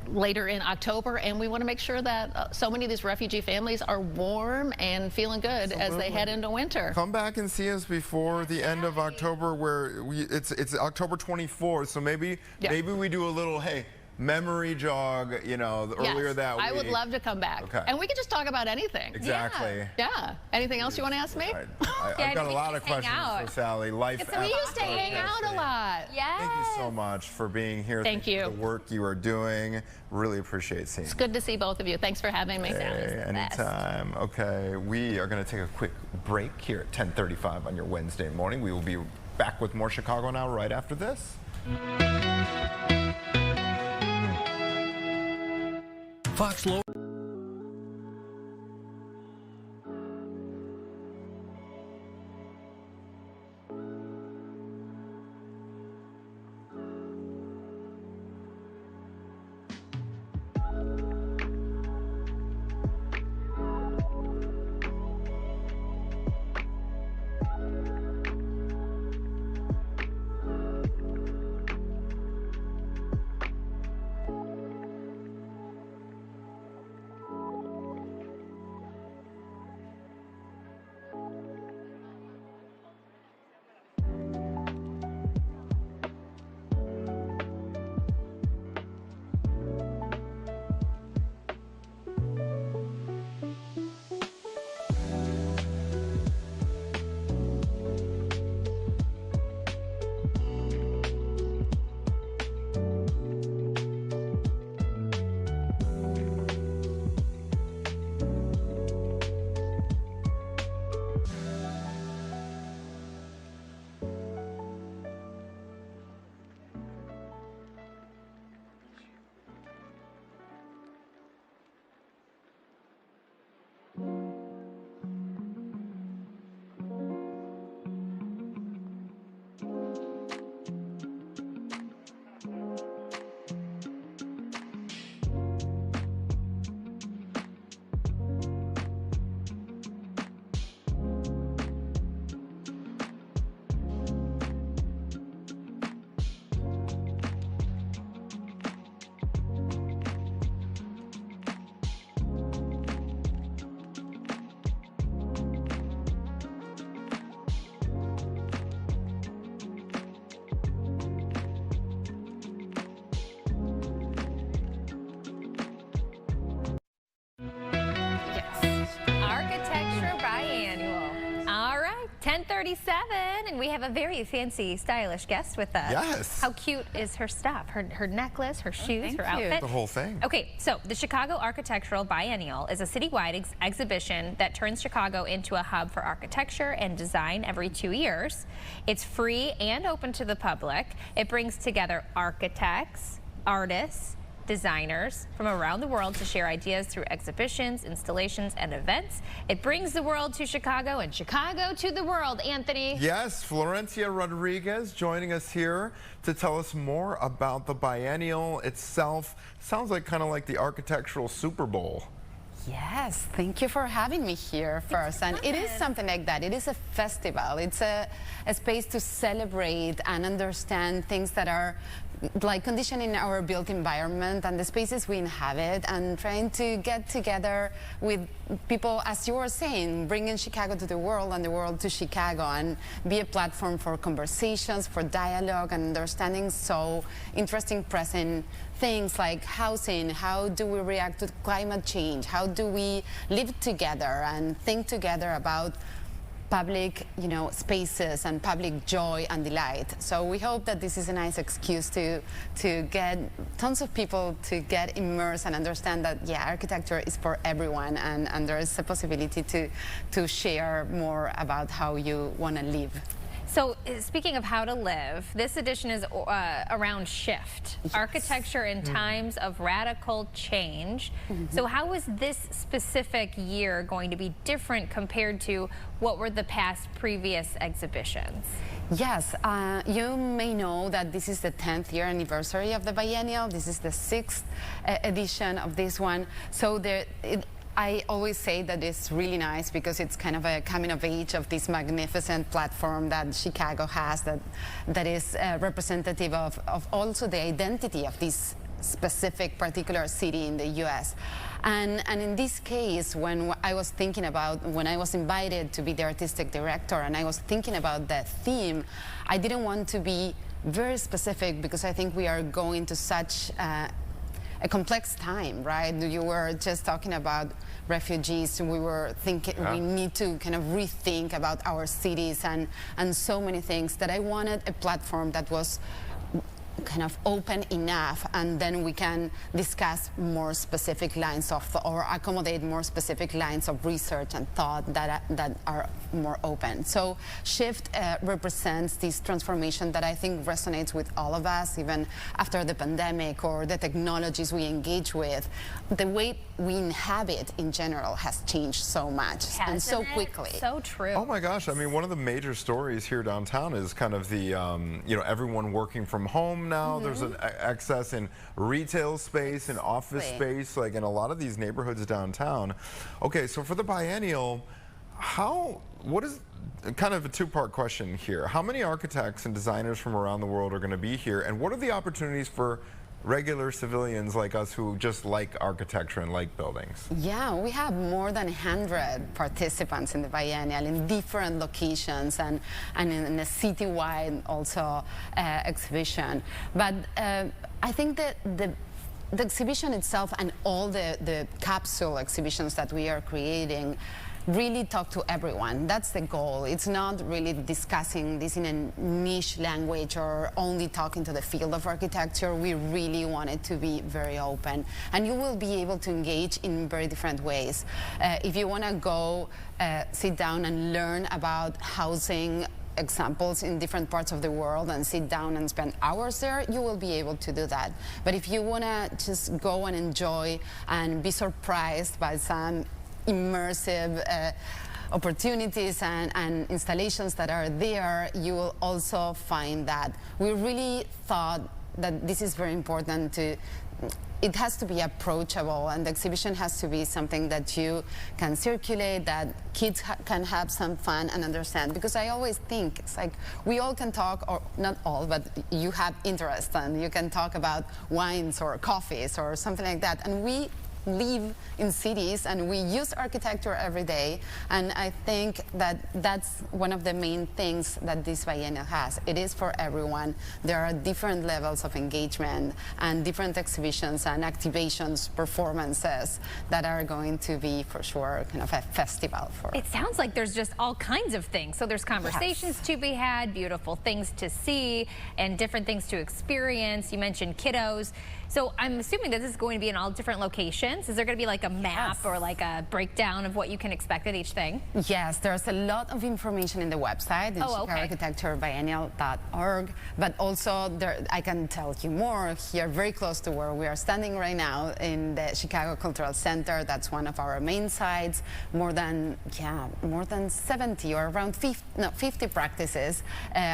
later in October, and we want to make sure that so many of these refugee families are warm and feeling good as they head into winter. Come back and see us before the end of October, where it's October 24th. So maybe we do a little memory jog, earlier that week. I would love to come back. Okay. And we can just talk about anything. Exactly. Yeah. Anything else you want to ask me? I've got a lot of questions for Sally. We used to hang out a lot. Yeah. Thank you so much for being here. Thank you. For the work you are doing. Really appreciate seeing you. It's good to see both of you. Thanks for having me. Anytime. Okay, we are going to take a quick break here at 10:35 on your Wednesday morning. We will be back with more Chicago Now right after this. Fox Low. Architecture Biennial. All right, 10:37, and we have a very fancy, stylish guest with us. Yes. How cute is her stuff? Her necklace, her shoes, her outfit. The whole thing. Okay, so the Chicago Architectural Biennial is a citywide exhibition that turns Chicago into a hub for architecture and design every 2 years. It's free and open to the public. It brings together architects, artists, designers from around the world to share ideas through exhibitions, installations, and events. It brings the world to Chicago and Chicago to the world. Anthony. Yes, Florencia Rodriguez joining us here to tell us more about the biennial itself. Sounds like kind of like the architectural Super Bowl. Yes, thank you for having me here first. And it is something like that. It is a festival. It's a space to celebrate and understand things that are like conditioning our built environment and the spaces we inhabit, and trying to get together with people, as you were saying, bringing Chicago to the world and the world to Chicago, and be a platform for conversations, for dialogue, and understanding so interesting present things like housing. How do we react to climate change? How do we live together and think together about public, spaces and public joy and delight? So we hope that this is a nice excuse to get tons of people to get immersed and understand that, architecture is for everyone, and there is a possibility to share more about how you want to live. So speaking of how to live, this edition is around shift, architecture in times of radical change. So how is this specific year going to be different compared to what were the past previous exhibitions? Yes, you may know that this is the 10th year anniversary of the biennial. This is the 6th edition of this one. So I always say that it's really nice because it's kind of a coming of age of this magnificent platform that Chicago has that is representative of also the identity of this specific particular city in the US. And in this case, when I was invited to be the artistic director and I was thinking about the theme, I didn't want to be very specific because I think we are going to such a complex time, right? You were just talking about refugees. We were thinking we need to kind of rethink about our cities and so many things that I wanted a platform that was kind of open enough, and then we can discuss more specific lines of, or accommodate more specific lines of research and thought that are more open. So Shift represents this transformation that I think resonates with all of us, even after the pandemic or the technologies we engage with. The way we inhabit in general has changed so much and so quickly. So true. Oh my gosh, I mean, one of the major stories here downtown is kind of the, you know, everyone working from home now. There's an excess in retail space and office space, like in a lot of these neighborhoods downtown. Okay, so for the biennial, what is, kind of a two-part question here. How many architects and designers from around the world are going to be here, and what are the opportunities for regular civilians like us who just like architecture and like buildings? Yeah, we have more than 100 participants in the biennial in different locations and in a citywide also exhibition. But I think that the exhibition itself and all the capsule exhibitions that we are creating really talk to everyone. That's the goal. It's not really discussing this in a niche language or only talking to the field of architecture. We really want it to be very open. And you will be able to engage in very different ways. If you want to go sit down and learn about housing examples in different parts of the world and sit down and spend hours there, you will be able to do that. But if you want to just go and enjoy and be surprised by some immersive opportunities and installations that are there, you will also find that we really thought that this is very important it has to be approachable, and the exhibition has to be something that you can circulate, that kids can have some fun and understand. Because I always think it's like we all can talk, or not all, but you have interest and you can talk about wines or coffees or something like that. And we live in cities and we use architecture every day, and I think that that's one of the main things that this biennial has. It is for everyone. There are different levels of engagement and different exhibitions and activations, performances that are going to be for sure kind of a festival for. It sounds like there's just all kinds of things. So there's conversations to be had, beautiful things to see, and different things to experience. You mentioned kiddos. So I'm assuming that this is going to be in all different locations. Is there going to be like a map or like a breakdown of what you can expect at each thing? Yes, there's a lot of information in the website, in ChicagoArchitectureBiennial.org, but also I can tell you more here very close to where we are standing right now in the Chicago Cultural Center. That's one of our main sites. More than 70 or around 50 practices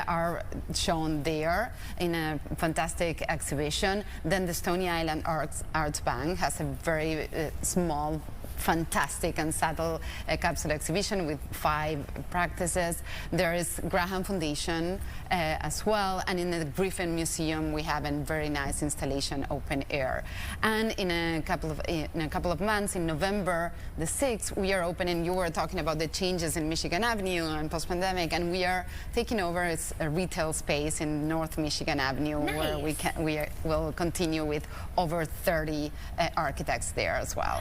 are shown there in a fantastic exhibition. Then the Stony Island Arts Bank has a very small, fantastic and subtle capsule exhibition with 5 practices. There is Graham Foundation as well, and in the Griffin Museum we have a very nice installation, open air. And in a couple of months, in November the 6th, we are opening. You were talking about the changes in Michigan Avenue and post-pandemic, and we are taking over a retail space in North Michigan Avenue, where we will continue with over 30 architects there as well.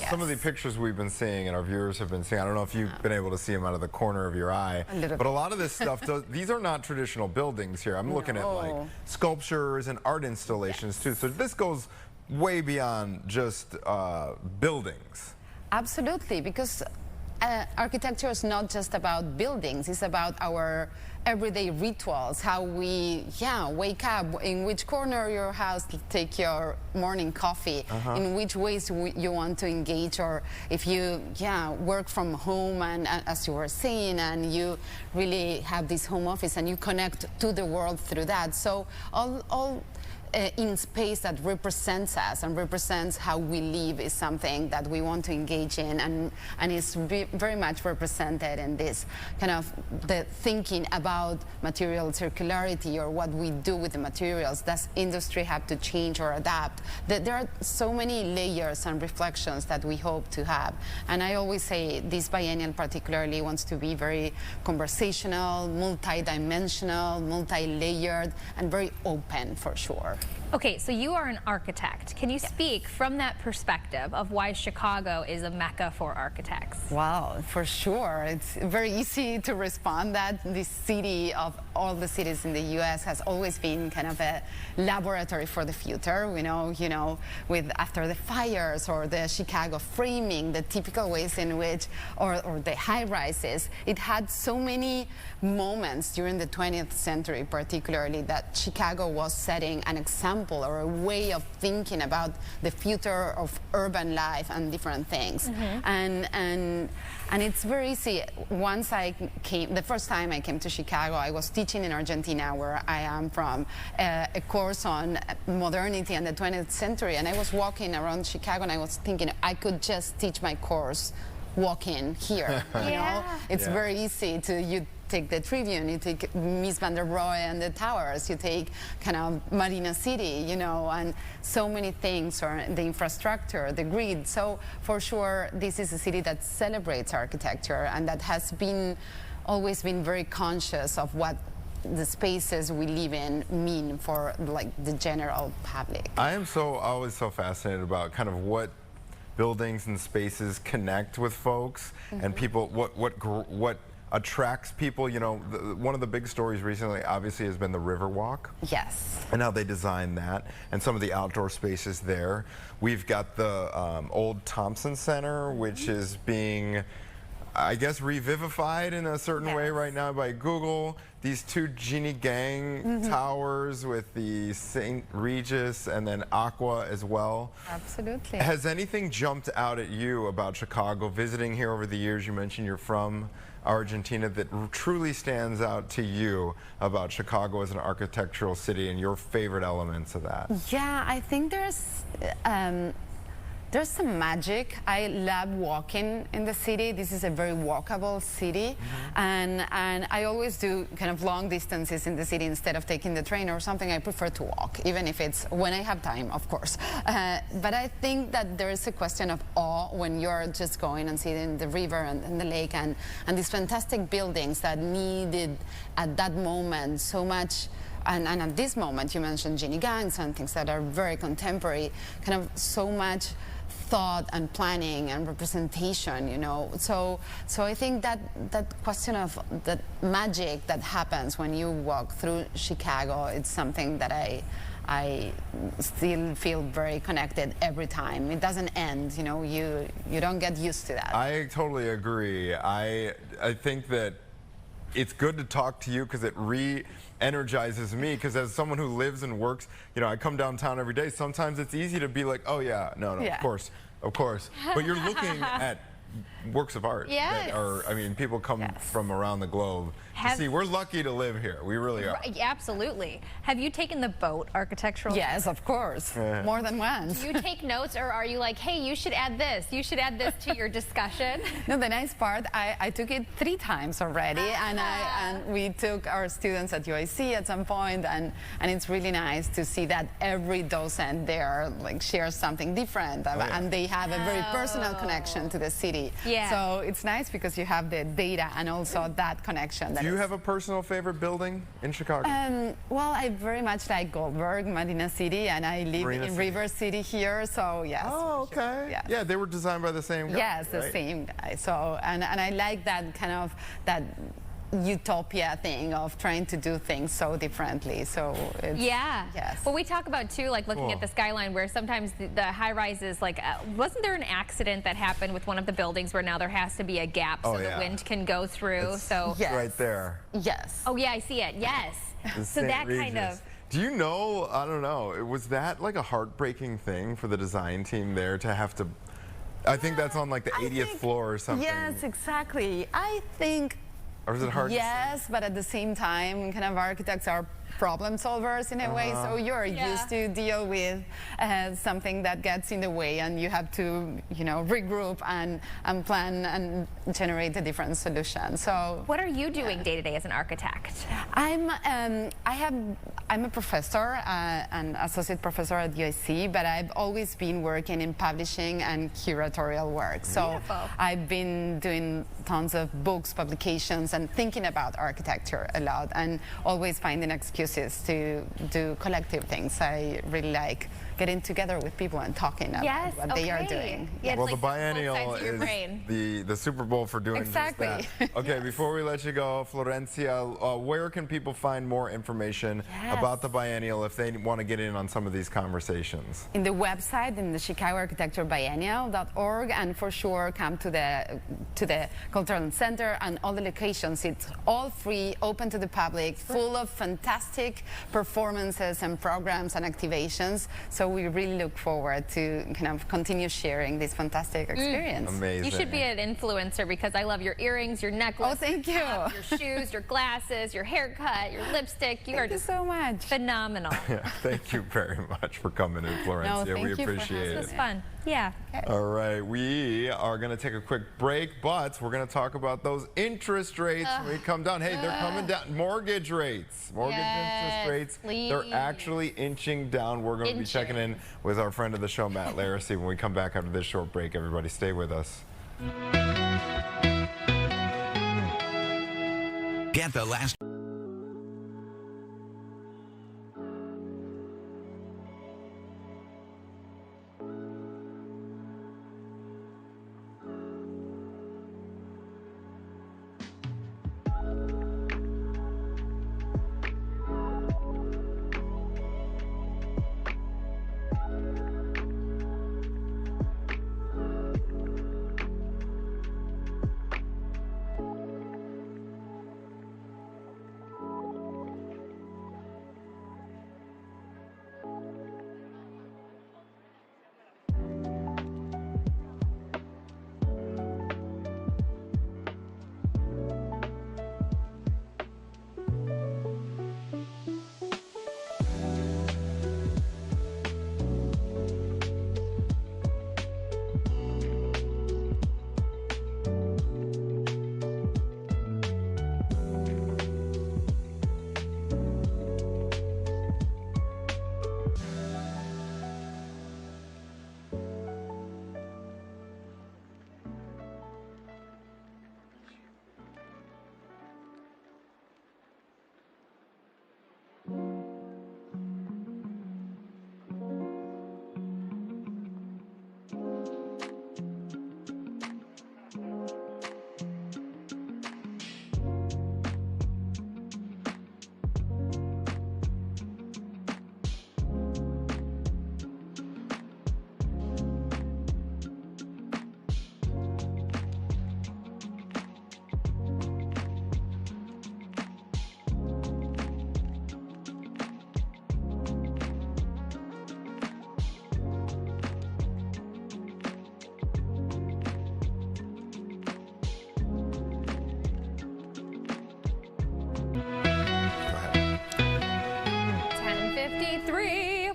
Some of the pictures we've been seeing and our viewers have been seeing, I don't know if you've been able to see them out of the corner of your eye, but a lot of this stuff, these are not traditional buildings here. I'm looking at like sculptures and art installations too. So this goes way beyond just buildings. Absolutely, because architecture is not just about buildings, it's about our everyday rituals, how we wake up, in which corner of your house to take your morning coffee, in which ways you want to engage, or if you work from home, and as you were saying, and you really have this home office and you connect to the world through that. So all in space that represents us and represents how we live is something that we want to engage in, and is very much represented in this kind of the thinking about material circularity, or what we do with the materials. Does industry have to change or adapt? There are so many layers and reflections that we hope to have, and I always say this biennial particularly wants to be very conversational, multi-dimensional, multi-layered, and very open for sure. Okay, so you are an architect. Can you speak from that perspective of why Chicago is a mecca for architects? Wow, for sure. It's very easy to respond that this city of all the cities in the U.S. has always been kind of a laboratory for the future. You know, with after the fires, or the Chicago framing, the typical ways in which, or the high rises, it had so many moments during the 20th century particularly that Chicago was setting an example or a way of thinking about the future of urban life and different things. And it's very easy. Once the first time I came to Chicago, I was teaching in Argentina, where I am from, a course on modernity and the 20th century, and I was walking around Chicago and I was thinking I could just teach my course walking here. You know, it's very easy you take the Tribune, you take Mies van der Rohe and the towers, you take kind of Marina City, you know, and so many things, or the infrastructure, the grid. So for sure, this is a city that celebrates architecture, and that has always been very conscious of what the spaces we live in mean for like the general public. I am always so fascinated about kind of what buildings and spaces connect with folks, and people, what attracts people. You know, one of the big stories recently obviously has been the Riverwalk. Yes. And how they designed that, and some of the outdoor spaces there. We've got the old Thompson Center, which is being, I guess, revivified in a certain way right now by Google. These two Jeannie Gang towers with the St. Regis and then Aqua as well. Absolutely. Has anything jumped out at you about Chicago, visiting here over the years? You mentioned you're from Argentina, that truly stands out to you about Chicago as an architectural city, and your favorite elements of that? Yeah, I think there's some magic. I love walking in the city. This is a very walkable city, and I always do kind of long distances in the city instead of taking the train or something. I prefer to walk, even if it's when I have time, of course. But I think that there is a question of awe when you're just going and seeing the river and the lake and these fantastic buildings that needed at that moment so much. And at this moment, you mentioned Jeannie Gangs and things that are very contemporary, kind of so much thought and planning and representation, you know. So I think that question of that magic that happens when you walk through Chicago, it's something that I still feel very connected every time. It doesn't end, you know. You don't get used to that. I totally agree. I think that it's good to talk to you because it re-energizes me, because as someone who lives and works, you know, I come downtown every day. Sometimes it's easy to be like, oh yeah, no, of course. But you're looking at works of art that are, I mean, people come from around the globe to see. We're lucky to live here. We really are. Absolutely. Have you taken the boat architectural? Yes, of course. More than once. Do you take notes, or are you like, hey, you should add this, you should add this to your discussion? No, the nice part, I took it 3 times already, and we took our students at UIC at some point, and it's really nice to see that every docent there like shares something different, and they have a very personal connection to the city. Yeah. So it's nice because you have the data and also that connection. Do you have a personal favorite building in Chicago? Well, I very much like Goldberg, Marina City, and I live in River City here, so yes. Oh, okay. Yes. Yeah, they were designed by the same guy. Yes, the same guy. So, and I like that kind of, that utopia thing of trying to do things so differently. So it's, yes. Well, we talk about too, like looking at the skyline, where sometimes the high rises, like wasn't there an accident that happened with one of the buildings where now there has to be a gap so the wind can go through? So right there. Yes. Oh yeah, I see it. Yes. So that kind of. Do you know, I don't know, was that like a heartbreaking thing for the design team there to have to, I think that's on like the 80th floor or something. Yes, exactly. I think, or is it hard to say? but at the same time, kind of architects are problem solvers in a way, so you're used to deal with something that gets in the way, and you have to, you know, regroup and plan and generate a different solution. So what are you doing day to day as an architect? I'm a professor, an associate professor at USC, but I've always been working in publishing and curatorial work. So I've been doing tons of books, publications, and thinking about architecture a lot, and always finding excuses to do collective things. I really like getting together with people and talking about what they are doing. Yeah, well, like the biennial is the Super Bowl for doing just that. Okay, before we let you go, Florencia, where can people find more information about the biennial if they want to get in on some of these conversations? In the website, in the Chicago Architecture Biennial.org, and for sure come to the Cultural Center and all the locations. It's all free, open to the public, full of fantastic performances and programs and activations. So we really look forward to kind of continue sharing this fantastic experience. Amazing. You should be an influencer, because I love your earrings, your necklace. Oh, thank you. Your shoes, your glasses, your haircut, your lipstick. You are just so much. Phenomenal. Thank you very much for coming in, Florencia. No, we appreciate it. This was fun. Yeah. All right, we are going to take a quick break, but we're going to talk about those interest rates when we come down. Hey, they're coming down. Mortgage rates. Mortgage interest rates. They're actually inching down. We're going to be checking in with our friend of the show, Matt Laracy, when we come back after this short break. Everybody stay with us. Get the last...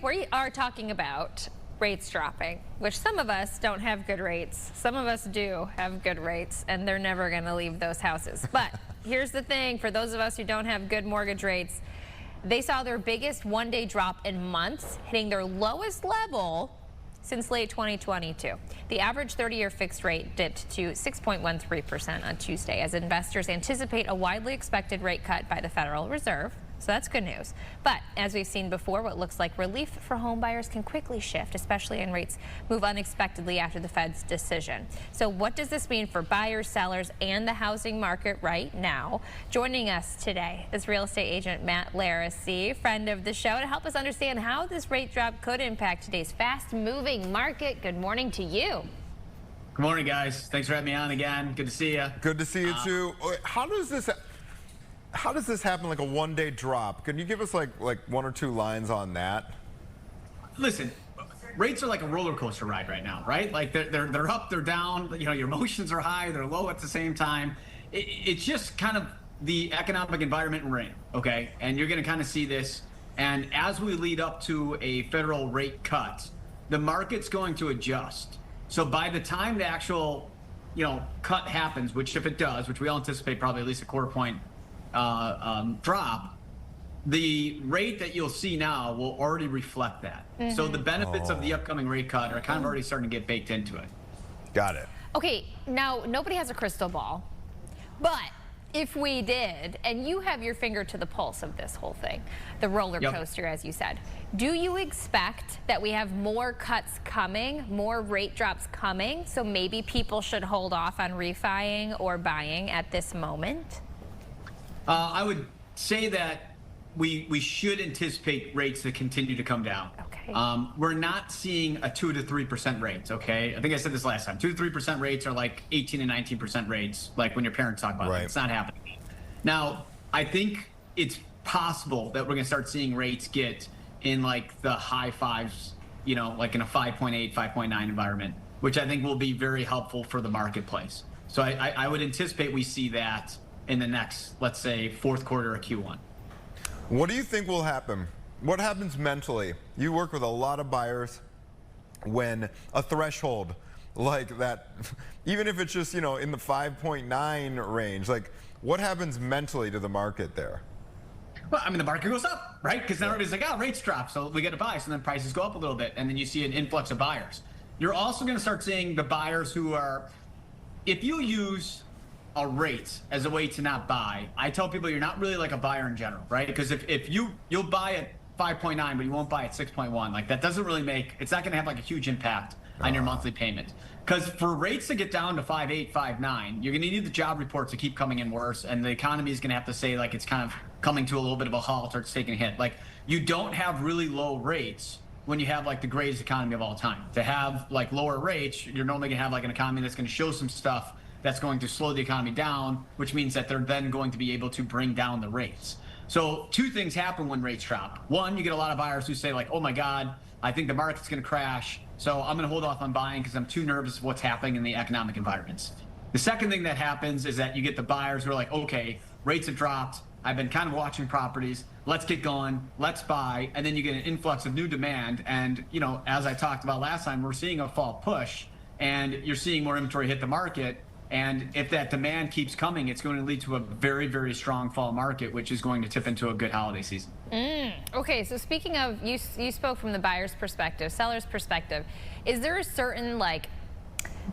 We are talking about rates dropping, which some of us don't have good rates. Some of us do have good rates, and they're never going to leave those houses. But here's the thing, for those of us who don't have good mortgage rates, they saw their biggest one-day drop in months, hitting their lowest level since late 2022. The average 30-year fixed rate dipped to 6.13% on Tuesday as investors anticipate a widely expected rate cut by the Federal Reserve. So that's good news. But as we've seen before, what looks like relief for home buyers can quickly shift, especially when rates move unexpectedly after the Fed's decision. So what does this mean for buyers, sellers, and the housing market right now? Joining us today is real estate agent Matt Laracy, friend of the show, to help us understand how this rate drop could impact today's fast-moving market. Good morning to you. Good morning, guys. Thanks for having me on again. Good to see you. Good to see you too. How does this happen, like a one-day drop? Can you give us like one or two lines on that? Listen, rates are like a roller coaster ride right now, right? Like they're up, they're down. You know, your emotions are high, they're low at the same time. It's just kind of the economic environment we're in, okay? And you're going to kind of see this. And as we lead up to a federal rate cut, the market's going to adjust. So by the time the actual, cut happens, which if it does, which we all anticipate probably at least a quarter point drop, the rate that you'll see now will already reflect that. So the benefits of the upcoming rate cut are kind of already starting to get baked into it. Got it. Okay, now nobody has a crystal ball, but if we did, and you have your finger to the pulse of this whole thing, the roller coaster, as you said, do you expect that we have more cuts coming, more rate drops coming, so maybe people should hold off on refining or buying at this moment? I would say that we should anticipate rates to continue to come down. Okay. We're not seeing a 2 to 3% rates, okay? I think I said this last time. 2 to 3% rates are like 18 and 19% rates, like when your parents talk about it. It's not happening. Now, I think it's possible that we're going to start seeing rates get in like the high fives, like in a 5.8, 5.9 environment, which I think will be very helpful for the marketplace. So I would anticipate we see that in the next, let's say, fourth quarter of Q1. What do you think will happen? What happens mentally? You work with a lot of buyers when a threshold like that, even if it's just, in the 5.9 range, like what happens mentally to the market there? Well, I mean, the market goes up, right? Because then everybody's like, rates drop, so we get to buy. So then prices go up a little bit, and then you see an influx of buyers. You're also going to start seeing the buyers who are, if you use a rate as a way to not buy, I tell people you're not really like a buyer in general, right? Because if you'll buy at 5.9, but you won't buy at 6.1, like that doesn't really it's not going to have like a huge impact on your monthly payment. Because for rates to get down to 5.8, 5.9, you're going to need the job reports to keep coming in worse, and the economy is going to have to say like it's kind of coming to a little bit of a halt or it's taking a hit. Like you don't have really low rates when you have like the greatest economy of all time. To have like lower rates, you're normally going to have like an economy that's going to show some stuff that's going to slow the economy down, which means that they're then going to be able to bring down the rates. So two things happen when rates drop. One, you get a lot of buyers who say like, oh my God, I think the market's going to crash, so I'm going to hold off on buying because I'm too nervous of what's happening in the economic environments. The second thing that happens is that you get the buyers who are like, okay, rates have dropped, I've been kind of watching properties, let's get going, let's buy, and then you get an influx of new demand. And as I talked about last time, we're seeing a fall push, and you're seeing more inventory hit the market. And if that demand keeps coming, it's going to lead to a very, very strong fall market, which is going to tip into a good holiday season. Okay, so speaking of, you spoke from the buyer's perspective, seller's perspective. Is there a certain like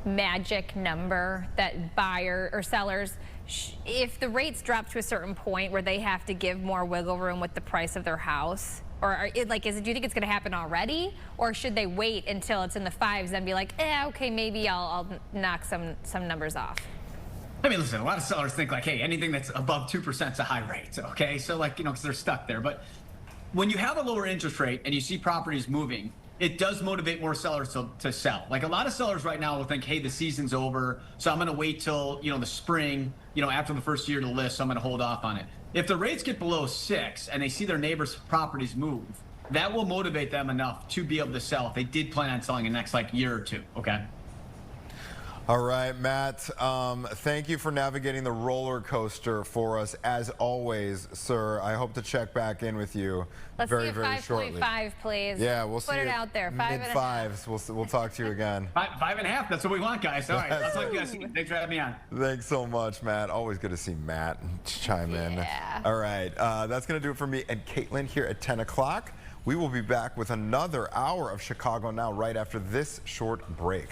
magic number that buyer or sellers, if the rates drop to a certain point where they have to give more wiggle room with the price of their house? Or do you think it's going to happen already, or should they wait until it's in the fives and be like, okay, maybe I'll knock some numbers off? I mean, listen, a lot of sellers think like, hey, anything that's above 2% is a high rate, okay? So like, because they're stuck there. But when you have a lower interest rate and you see properties moving, it does motivate more sellers to sell. Like a lot of sellers right now will think, hey, the season's over, so I'm going to wait till, the spring, after the first year to list, so I'm going to hold off on it. If the rates get below 6 and they see their neighbors' properties move, that will motivate them enough to be able to sell if they did plan on selling in the next year or two, okay? All right, Matt, thank you for navigating the roller coaster for us, as always, sir. I hope to check back in with you very shortly. 5.5, please. Yeah, we'll see. Put it out there, mid-fives. We'll talk to you again. 5.5, that's what we want, guys. All right, I'll talk to you guys. Thanks for having me on. Thanks so much, Matt. Always good to see Matt chime in. All right, that's going to do it for me and Caitlin here at 10 o'clock. We will be back with another hour of Chicago Now right after this short break.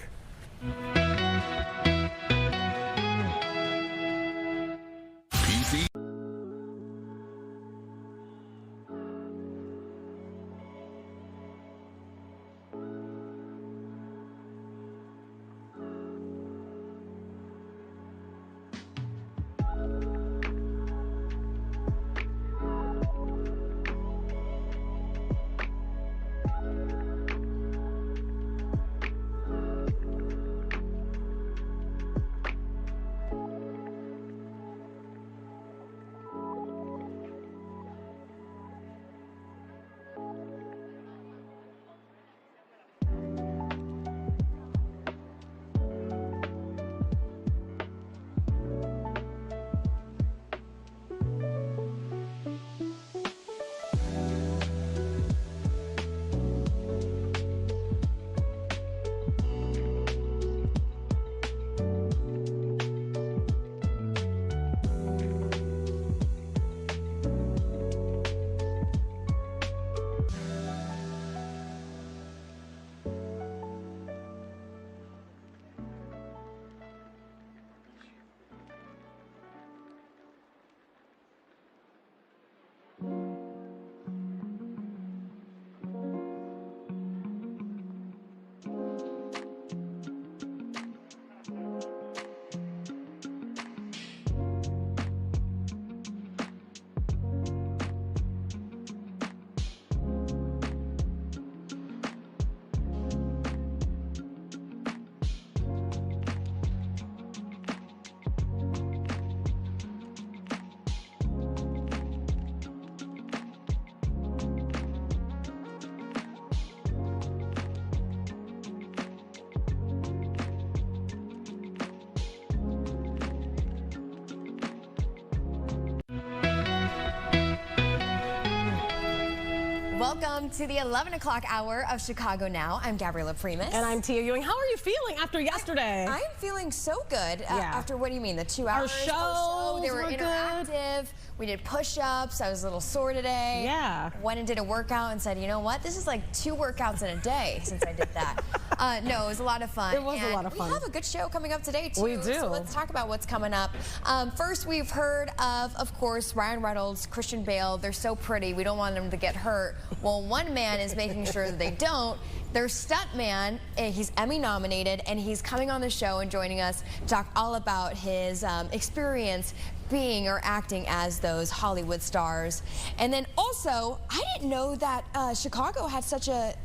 Welcome to the 11 o'clock hour of Chicago Now. I'm Gabriella Primus. And I'm Tia Ewing. How are you feeling after yesterday? I'm feeling so good. After, what do you mean, the 2 hours? Our shows they were interactive. Good. We did push-ups. I was a little sore today. Yeah. Went and did a workout and said, you know what? This is like 2 workouts in a day since I did that. No, it was a lot of fun. It was a lot of fun. We have a good show coming up today, too. We do. So let's talk about what's coming up. First, we've heard of course, Ryan Reynolds, Christian Bale. They're so pretty. We don't want them to get hurt. Well, one man is making sure that they don't. Their stuntman, he's Emmy nominated, and he's coming on the show and joining us to talk all about his experience being or acting as those Hollywood stars. And then also, I didn't know that Chicago had such a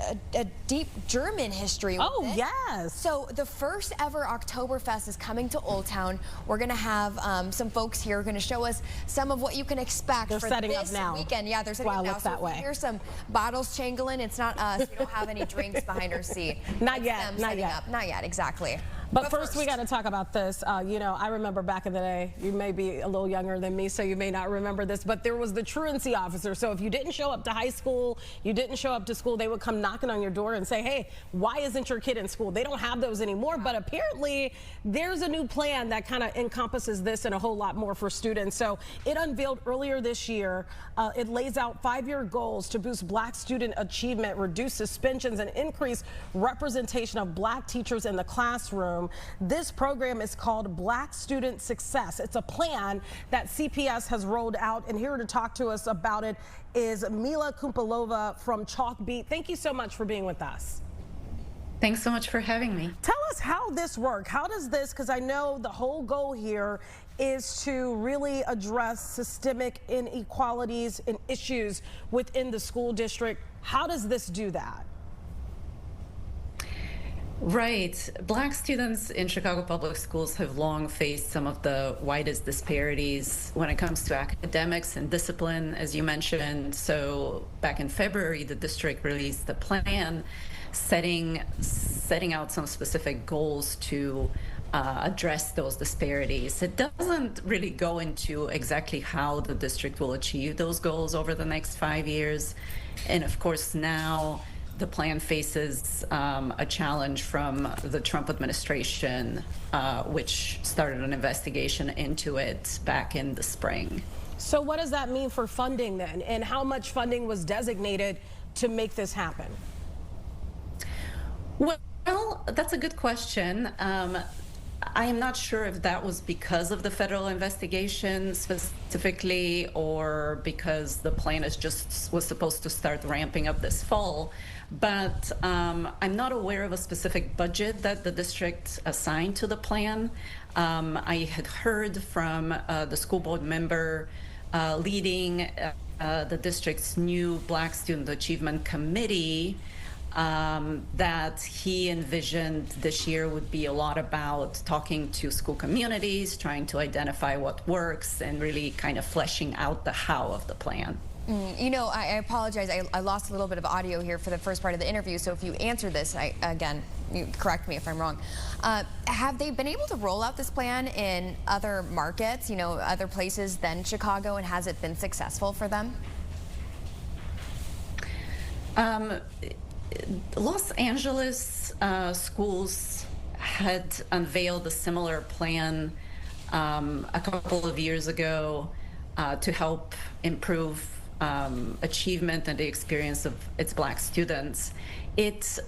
deep German history with it. Yes. So the first ever Oktoberfest is coming to Old Town. We're going to have some folks here who are going to show us some of what you can expect for setting this up now. weekend. Yeah, they're setting up now. So if you hear some bottles jangling, it's not us. We don't have any drinks behind our seat. Not yet. Not yet. Not yet, exactly. But first, we got to talk about this. You know, I remember back in the day, you may be a little younger than me, so you may not remember this, but there was the truancy officer. So if you didn't show up to high school, you didn't show up to school, they would come knocking on your door and say, hey, why isn't your kid in school? They don't have those anymore, but apparently there's a new plan that kind of encompasses this and a whole lot more for students. So it unveiled earlier this year. It lays out 5-year goals to boost Black student achievement, reduce suspensions, and increase representation of Black teachers in the classroom. This program is called Black Student Success. It's a plan that CPS has rolled out, and here to talk to us about it is Mila Kumpalova from Chalkbeat. Thank you so much for being with us. Thanks so much for having me. Tell us how this works. How does this, because I know the whole goal here is to really address systemic inequalities and issues within the school district. How does this do that? Right. Black students in Chicago public schools have long faced some of the widest disparities when it comes to academics and discipline, as you mentioned. So back in February, the district released a plan setting out some specific goals to address those disparities. It doesn't really go into exactly how the district will achieve those goals over the next 5 years. And of course, now the plan faces a challenge from the Trump administration, which started an investigation into it back in the spring. So what does that mean for funding then? And how much funding was designated to make this happen? Well, that's a good question. I am not sure if that was because of the federal investigation specifically, or because the plan was supposed to start ramping up this fall. But I'm not aware of a specific budget that the district assigned to the plan. I had heard from the school board member leading the district's new Black Student Achievement Committee that he envisioned this year would be a lot about talking to school communities, trying to identify what works, and really kind of fleshing out the how of the plan. You know, I apologize. I lost a little bit of audio here for the first part of the interview, so if you answer this, again, you correct me if I'm wrong. Have they been able to roll out this plan in other markets, you know, other places than Chicago, and has it been successful for them? Los Angeles schools had unveiled a similar plan a couple of years ago to help improve achievement and the experience of its Black students. It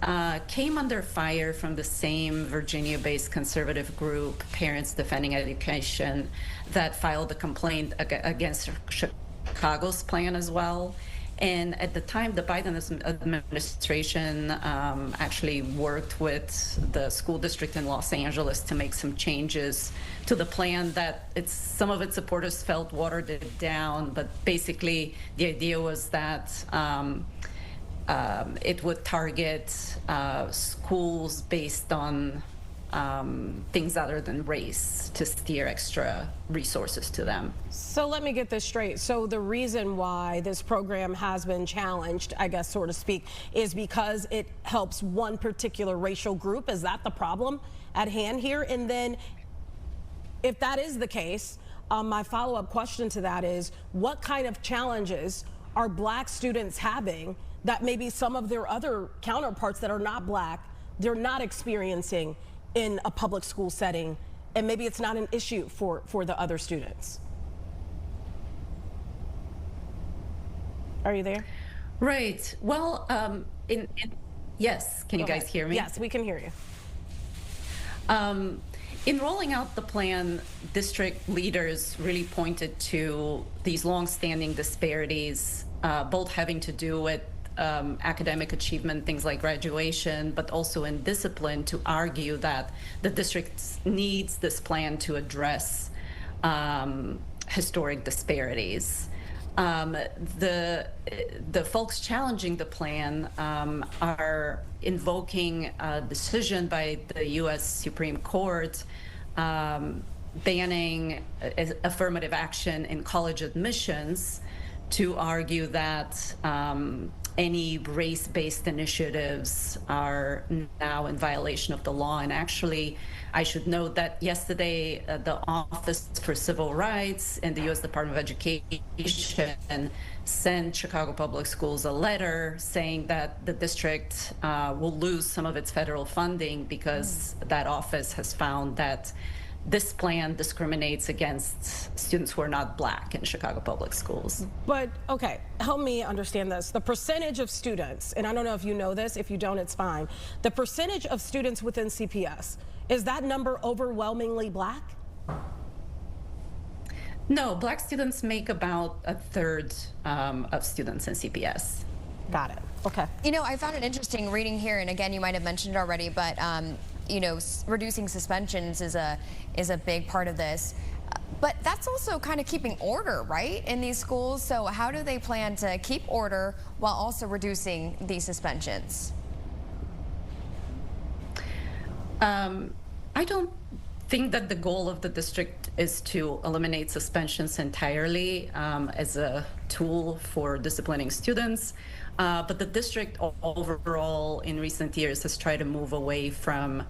came under fire from the same Virginia-based conservative group, Parents Defending Education, that filed a complaint against Chicago's plan as well. And at the time, the Biden administration actually worked with the school district in Los Angeles to make some changes to the plan that some of its supporters felt watered it down. But basically, the idea was that it would target schools based on things other than race to steer extra resources to them. So let me get this straight. So the reason why this program has been challenged, I guess, so to speak, is because it helps one particular racial group. Is that the problem at hand here? And then if that is the case, my follow-up question to that is, what kind of challenges are Black students having that maybe some of their other counterparts that are not black, they're not experiencing in a public school setting, and maybe it's not an issue for the other students? Are you there? Right. Well, yes. Can you guys hear me? Yes, we can hear you. In rolling out the plan, district leaders really pointed to these long-standing disparities, both having to do with academic achievement, things like graduation, but also in discipline, to argue that the district needs this plan to address historic disparities. The folks challenging the plan are invoking a decision by the U.S. Supreme Court banning affirmative action in college admissions, to argue that any race-based initiatives are now in violation of the law. And actually, I should note that yesterday, the Office for Civil Rights and the U.S. Department of Education sent Chicago Public Schools a letter saying that the district will lose some of its federal funding because that office has found that this plan discriminates against students who are not black in Chicago Public Schools. But, okay, help me understand this. The percentage of students, and I don't know if you know this, if you don't, it's fine. The percentage of students within CPS, is that number overwhelmingly black? No, black students make about a third of students in CPS. Got it. Okay. You know, I found it interesting reading here, and again, you might have mentioned it already, but you know, reducing suspensions is a big part of this. But that's also kind of keeping order, right, in these schools. So how do they plan to keep order while also reducing these suspensions? I don't think that the goal of the district is to eliminate suspensions entirely as a tool for disciplining students. But the district overall in recent years has tried to move away from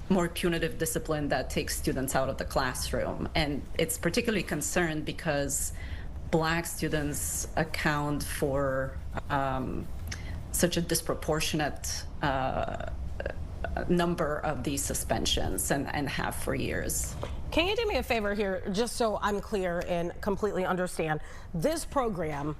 more punitive discipline that takes students out of the classroom. And it's particularly concerned because black students account for such a disproportionate number of these suspensions and have for years. Can you do me a favor here, just so I'm clear and completely understand this program?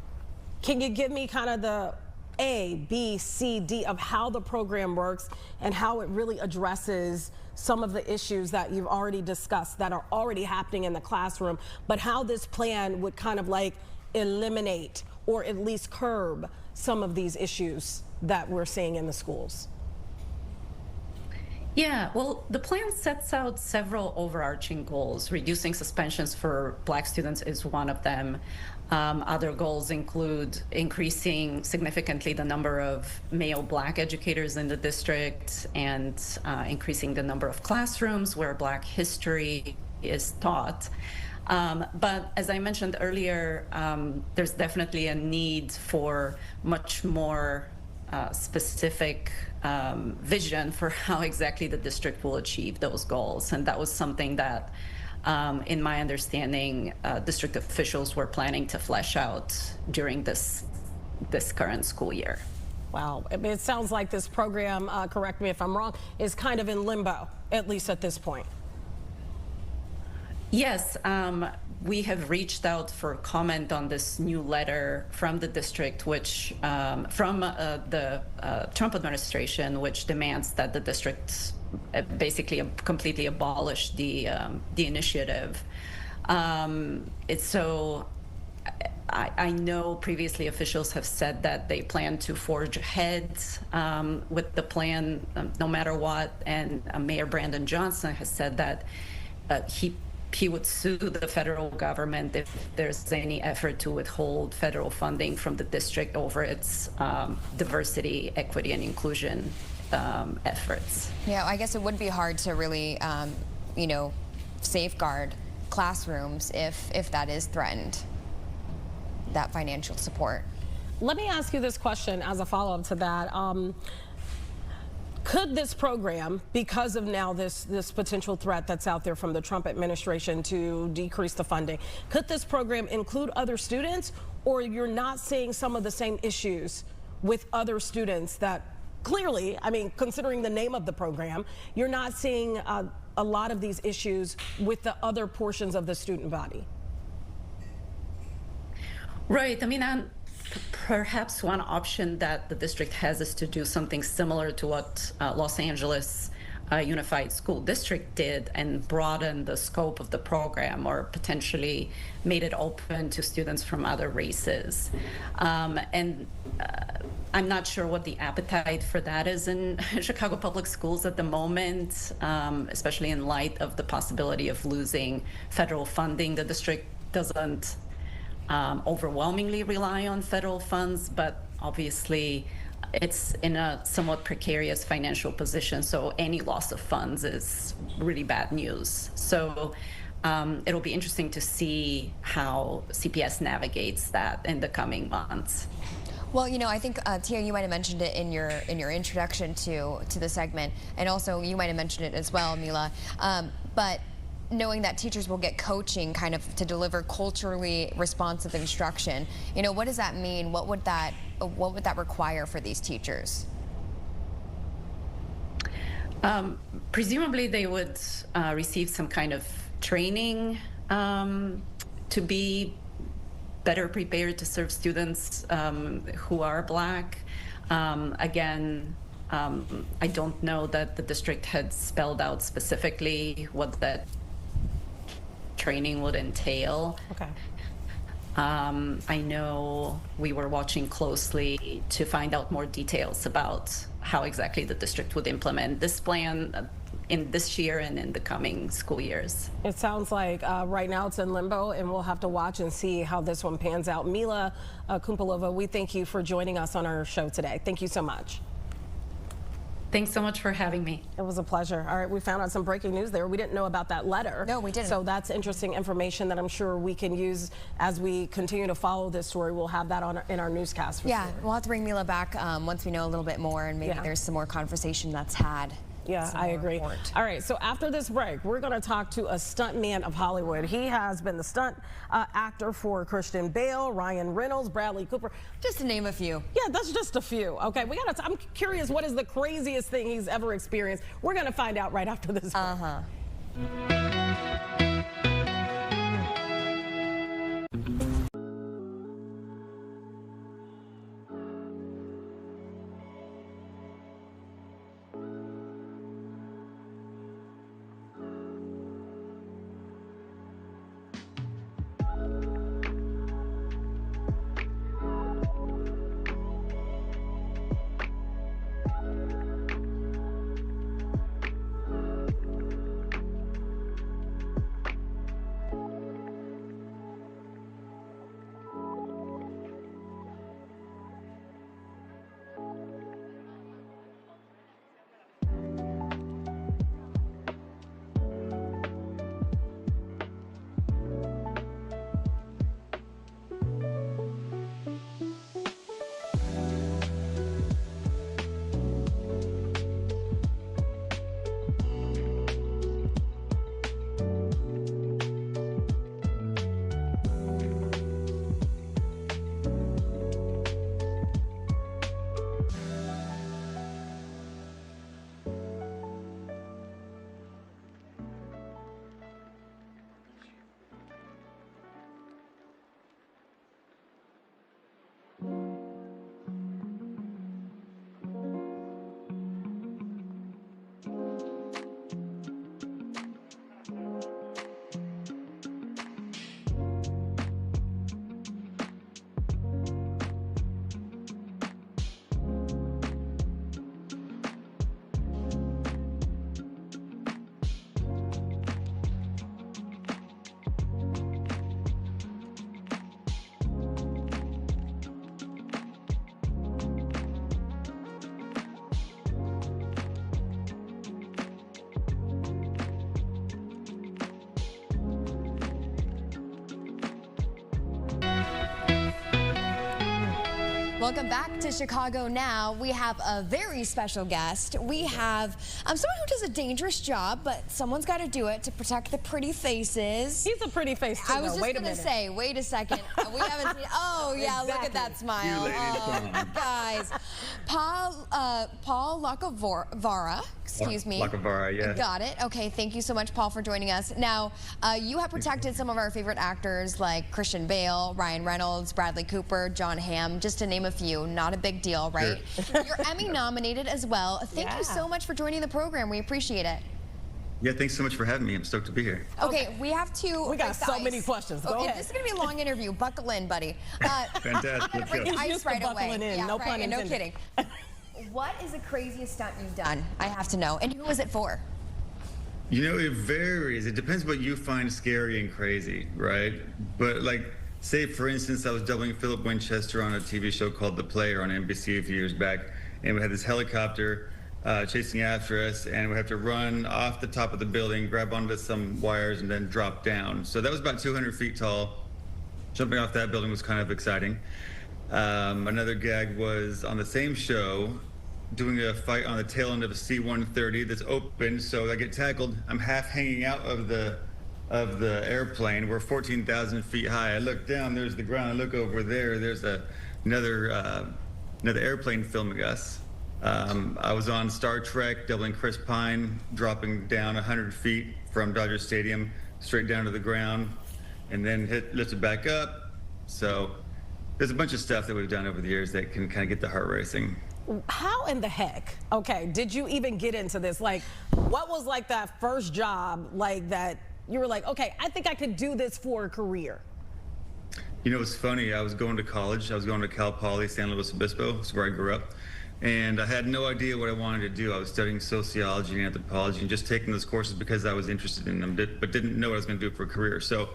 Can you give me kind of the A, B, C, D of how the program works and how it really addresses some of the issues that you've already discussed that are already happening in the classroom, but how this plan would kind of like eliminate or at least curb some of these issues that we're seeing in the schools? Yeah, well, the plan sets out several overarching goals. Reducing suspensions for black students is one of them. Other goals include increasing significantly the number of male black educators in the district and increasing the number of classrooms where black history is taught. But as I mentioned earlier, there's definitely a need for much more specific vision for how exactly the district will achieve those goals. And that was something that, in my understanding, district officials were planning to flesh out during this current school year. Wow, I mean, it sounds like this program, correct me if I'm wrong, is kind of in limbo, at least at this point. Yes, we have reached out for comment on this new letter from the district, which from the Trump administration, which demands that the district basically completely abolish the initiative. So I know previously officials have said that they plan to forge ahead with the plan no matter what, and Mayor Brandon Johnson has said that he would sue the federal government if there's any effort to withhold federal funding from the district over its diversity, equity, and inclusion efforts. Yeah, I guess it would be hard to really, you know, safeguard classrooms if that is threatened, that financial support. Let me ask you this question as a follow-up to that. Could this program, because of now this potential threat that's out there from the Trump administration to decrease the funding, could this program include other students, or you're not seeing some of the same issues with other students that clearly, I mean, considering the name of the program, you're not seeing a lot of these issues with the other portions of the student body? Right. I mean, perhaps one option that the district has is to do something similar to what Los Angeles Unified School District did and broaden the scope of the program, or potentially made it open to students from other races. I'm not sure what the appetite for that is in Chicago Public Schools at the moment, especially in light of the possibility of losing federal funding. The district doesn't overwhelmingly rely on federal funds, but obviously it's in a somewhat precarious financial position, so any loss of funds is really bad news. So it'll be interesting to see how CPS navigates that in the coming months. Well, you know, I think Tia, you might have mentioned it in your introduction to the segment, and also you might have mentioned it as well, Mila. But knowing that teachers will get coaching kind of to deliver culturally responsive instruction, you know, what does that mean? What would that require for these teachers? Presumably they would receive some kind of training to be better prepared to serve students who are Black. Again, I don't know that the district had spelled out specifically what that training would entail. Okay. I know we were watching closely to find out more details about how exactly the district would implement this plan in this year and in the coming school years. It sounds like right now it's in limbo, and we'll have to watch and see how this one pans out. Mila Kumpelova, we thank you for joining us on our show today. Thank you so much. Thanks so much for having me. It was a pleasure. All right, we found out some breaking news there. We didn't know about that letter. No, we didn't. So that's interesting information that I'm sure we can use as we continue to follow this story. We'll have that in our newscast. For yeah, sure. We'll have to bring Mila back once we know a little bit more, and maybe there's some more conversation that's had. Yeah, I agree. All right, so after this break, we're going to talk to a stuntman of Hollywood. He has been the stunt actor for Christian Bale, Ryan Reynolds, Bradley Cooper. Just to name a few. Yeah, that's just a few. Okay, I'm curious, what is the craziest thing he's ever experienced? We're going to find out right after this break. Welcome back to Chicago Now. We have a very special guest. We have someone who does a dangerous job, but someone's got to do it to protect the pretty faces. He's a pretty face too. I was just going to say, wait a second. We haven't seen. Oh yeah, exactly. Look at that smile. Oh, guys, Paul Lacovara. Excuse me. Lacovara, yeah. Got it. Okay, thank you so much, Paul, for joining us. Now, you have protected some of our favorite actors like Christian Bale, Ryan Reynolds, Bradley Cooper, John Hamm, just to name a few. Not a big deal, right? Sure. You're Emmy nominated as well. Thank you so much for joining the program. We appreciate it. Yeah, thanks so much for having me. I'm stoked to be here. Okay, we have to. We got so many questions. Go ahead. This is going to be a long interview. Buckle in, buddy. Fantastic. Let's go. Ice right away. In. No pun intended. No kidding. What is the craziest stunt you've done? I have to know. And who was it for? You know, it varies. It depends what you find scary and crazy, right? But like, say for instance, I was doubling Philip Winchester on a TV show called The Player on NBC a few years back, and we had this helicopter chasing after us, and we have to run off the top of the building, grab onto some wires, and then drop down. So that was about 200 feet tall. Jumping off that building was kind of exciting. Another gag was on the same show, doing a fight on the tail end of a C-130 that's open, so I get tackled. I'm half hanging out of the airplane. We're 14,000 feet high. I look down, there's the ground. I look over there, there's another airplane filming us. I was on Star Trek, doubling Chris Pine, dropping down 100 feet from Dodger Stadium, straight down to the ground, and then lifted back up. So there's a bunch of stuff that we've done over the years that can kind of get the heart racing. How in the heck, okay, did you even get into this? Like, what was like that first job like that you were like, okay, I think I could do this for a career? You know, it's funny. I was going to college. I was going to Cal Poly, San Luis Obispo. That's where I grew up. And I had no idea what I wanted to do. I was studying sociology and anthropology and just taking those courses because I was interested in them, but didn't know what I was going to do for a career. So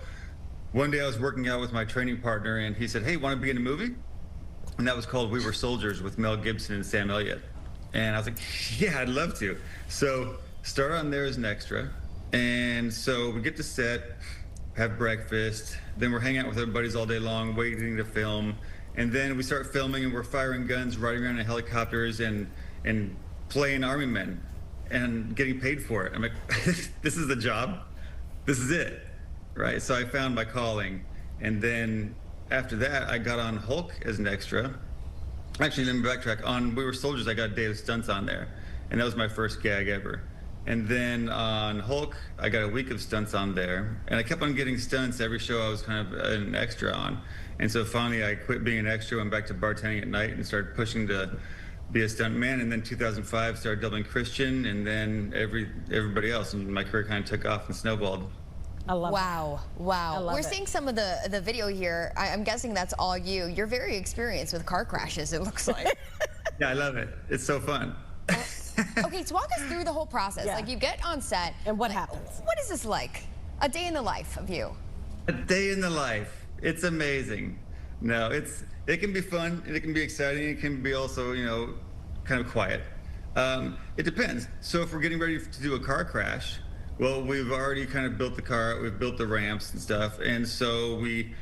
one day I was working out with my training partner, and he said, hey, want to be in a movie? And that was called We Were Soldiers with Mel Gibson and Sam Elliott. And I was like, yeah, I'd love to. So start on there as an extra. And so we get to set, have breakfast, then we're hanging out with our buddies all day long, waiting to film. And then we start filming and we're firing guns, riding around in helicopters and playing army men and getting paid for it. I'm like, this is the job. This is it, right? So I found my calling. And then after that, I got on Hulk as an extra. Actually, let me backtrack. On We Were Soldiers, I got a day of stunts on there. And that was my first gag ever. And then on Hulk, I got a week of stunts on there. And I kept on getting stunts every show I was kind of an extra on. And so finally, I quit being an extra, went back to bartending at night and started pushing to be a stuntman. And then 2005, started doubling Christian, and then everybody else. And my career kind of took off and snowballed. I love Wow. We're seeing some of the video here. I'm guessing that's all you. You're very experienced with car crashes, it looks like. Yeah, I love it. It's so fun. Okay, so walk us through the whole process. Yeah. Like, you get on set. And what happens? What is this like? A day in the life of you. A day in the life. It's amazing. No, it can be fun, and it can be exciting. It can be also, you know, kind of quiet. It depends. So if we're getting ready to do a car crash, well, we've already kind of built the car, we've built the ramps and stuff, and so we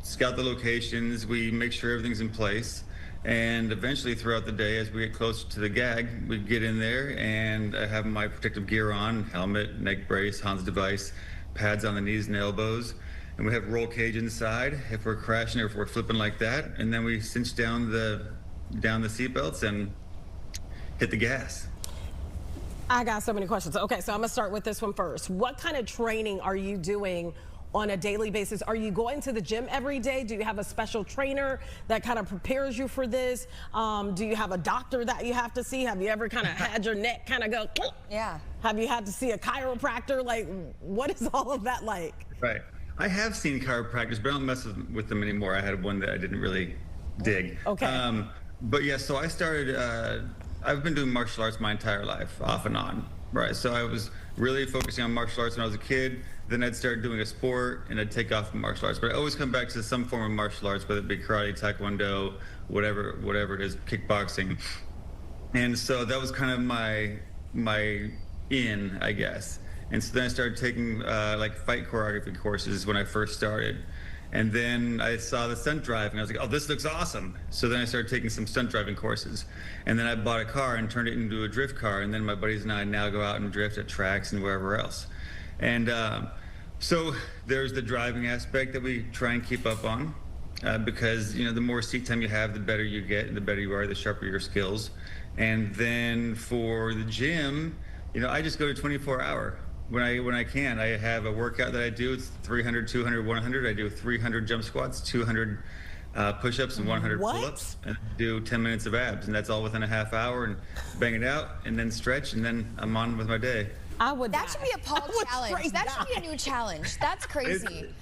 scout the locations, we make sure everything's in place. And eventually throughout the day, as we get closer to the gag, we get in there and I have my protective gear on, helmet, neck brace, Hans device, pads on the knees and elbows. And we have roll cage inside if we're crashing or if we're flipping like that. And then we cinch down the seatbelts and hit the gas. I got so many questions. Okay, so I'm gonna start with this one first. What kind of training are you doing on a daily basis? Are you going to the gym every day? Do you have a special trainer that kind of prepares you for this? Do you have a doctor that you have to see? Have you ever kind of had your neck kind of go? Yeah. Have you had to see a chiropractor? Like, what is all of that like? Right. I have seen chiropractors, but I don't mess with them anymore. I had one that I didn't really dig. Okay. But yeah, so I started, I've been doing martial arts my entire life, off and on, right? So I was really focusing on martial arts when I was a kid. Then I'd start doing a sport and I'd take off from martial arts. But I always come back to some form of martial arts, whether it be karate, taekwondo, whatever it is, kickboxing. And so that was kind of my in, I guess. And so then I started taking like fight choreography courses when I first started. And then I saw the stunt driving. I was like, oh, this looks awesome. So then I started taking some stunt driving courses. And then I bought a car and turned it into a drift car. And then my buddies and I now go out and drift at tracks and wherever else. And so there's the driving aspect that we try and keep up on. Because, you know, the more seat time you have, the better you get, and the better you are, the sharper your skills. And then for the gym, you know, I just go to 24-hour. When I can, I have a workout that I do. It's 300, 200, 100. I do 300 jump squats, 200 push-ups, and 100 pull-ups. And I do 10 minutes of abs, and that's all within a half hour. And bang it out, and then stretch, and then I'm on with my day. That should be a Paul challenge. That should be a new challenge. That's crazy.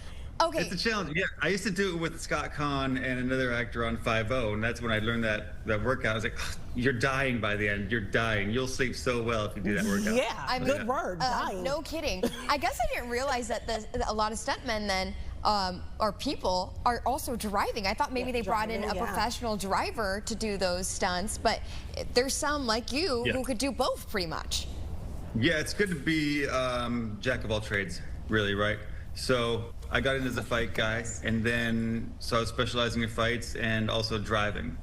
Okay. It's a challenge. Yeah, I used to do it with Scott Kahn and another actor on 5-0, and that's when I learned that workout. I was like, you're dying by the end. You're dying. You'll sleep so well if you do that workout. Yeah, I mean, good word, dying. No kidding. I guess I didn't realize that a lot of stuntmen then, or people, are also driving. I thought maybe they brought in a professional driver to do those stunts, but there's some like you who could do both pretty much. Yeah, it's good to be jack of all trades, really, right? So I got in as a fight guy, and then so I was specializing in fights and also driving.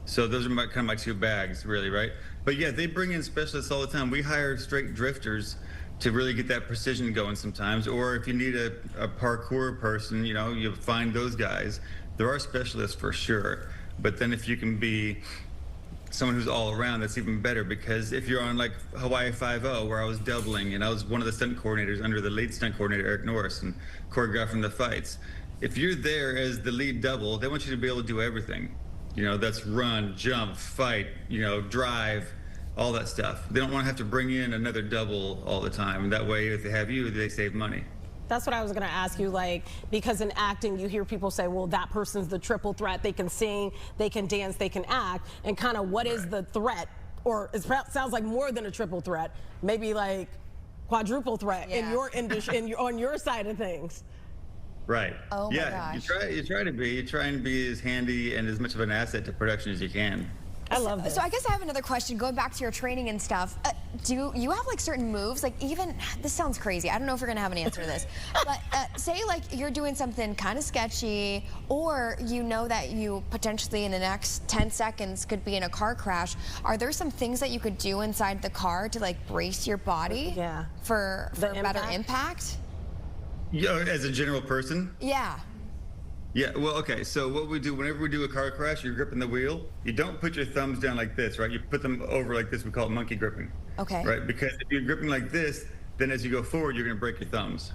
So those are kind of my two bags, really, right? But yeah, they bring in specialists all the time. We hire straight drifters to really get that precision going sometimes. Or if you need a parkour person, you know, you find those guys. There are specialists for sure. But then if you can be someone who's all around, that's even better, because if you're on like Hawaii 5-0, where I was doubling and I was one of the stunt coordinators under the lead stunt coordinator, Eric Norris, and choreographing the fights. If you're there as the lead double, they want you to be able to do everything. You know, that's run, jump, fight, you know, drive, all that stuff. They don't want to have to bring in another double all the time. That way, if they have you, they save money. That's what I was going to ask you, like, because in acting, you hear people say, well, that person's the triple threat. They can sing, they can dance, they can act. And kind of what is the threat? Or it sounds like more than a triple threat, maybe like quadruple threat in your industry, on your side of things. Right. Oh my gosh. You try and be as handy and as much of an asset to production as you can. I love this. So I guess I have another question, going back to your training and stuff. Do you have like certain moves? Like even, this sounds crazy. I don't know if you're gonna have an answer to this. But say like you're doing something kind of sketchy, or you know that you potentially in the next 10 seconds could be in a car crash. Are there some things that you could do inside the car to like brace your body for better impact? Yeah, as a general person? Yeah. Yeah, well, okay, so what we do, whenever we do a car crash, you're gripping the wheel. You don't put your thumbs down like this, right? You put them over like this. We call it monkey gripping. Okay. Right, because if you're gripping like this, then as you go forward, you're gonna break your thumbs.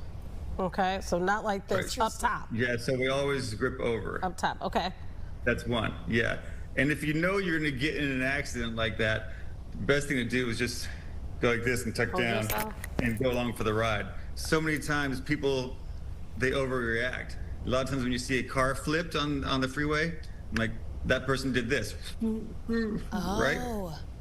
Okay, so not like this, up top. Yeah, so we always grip over. Up top, okay. That's one, yeah. And if you know you're gonna get in an accident like that, the best thing to do is just go like this and tuck down and go along for the ride. So many times people, they overreact. A lot of times when you see a car flipped on the freeway, I'm like, that person did this, right?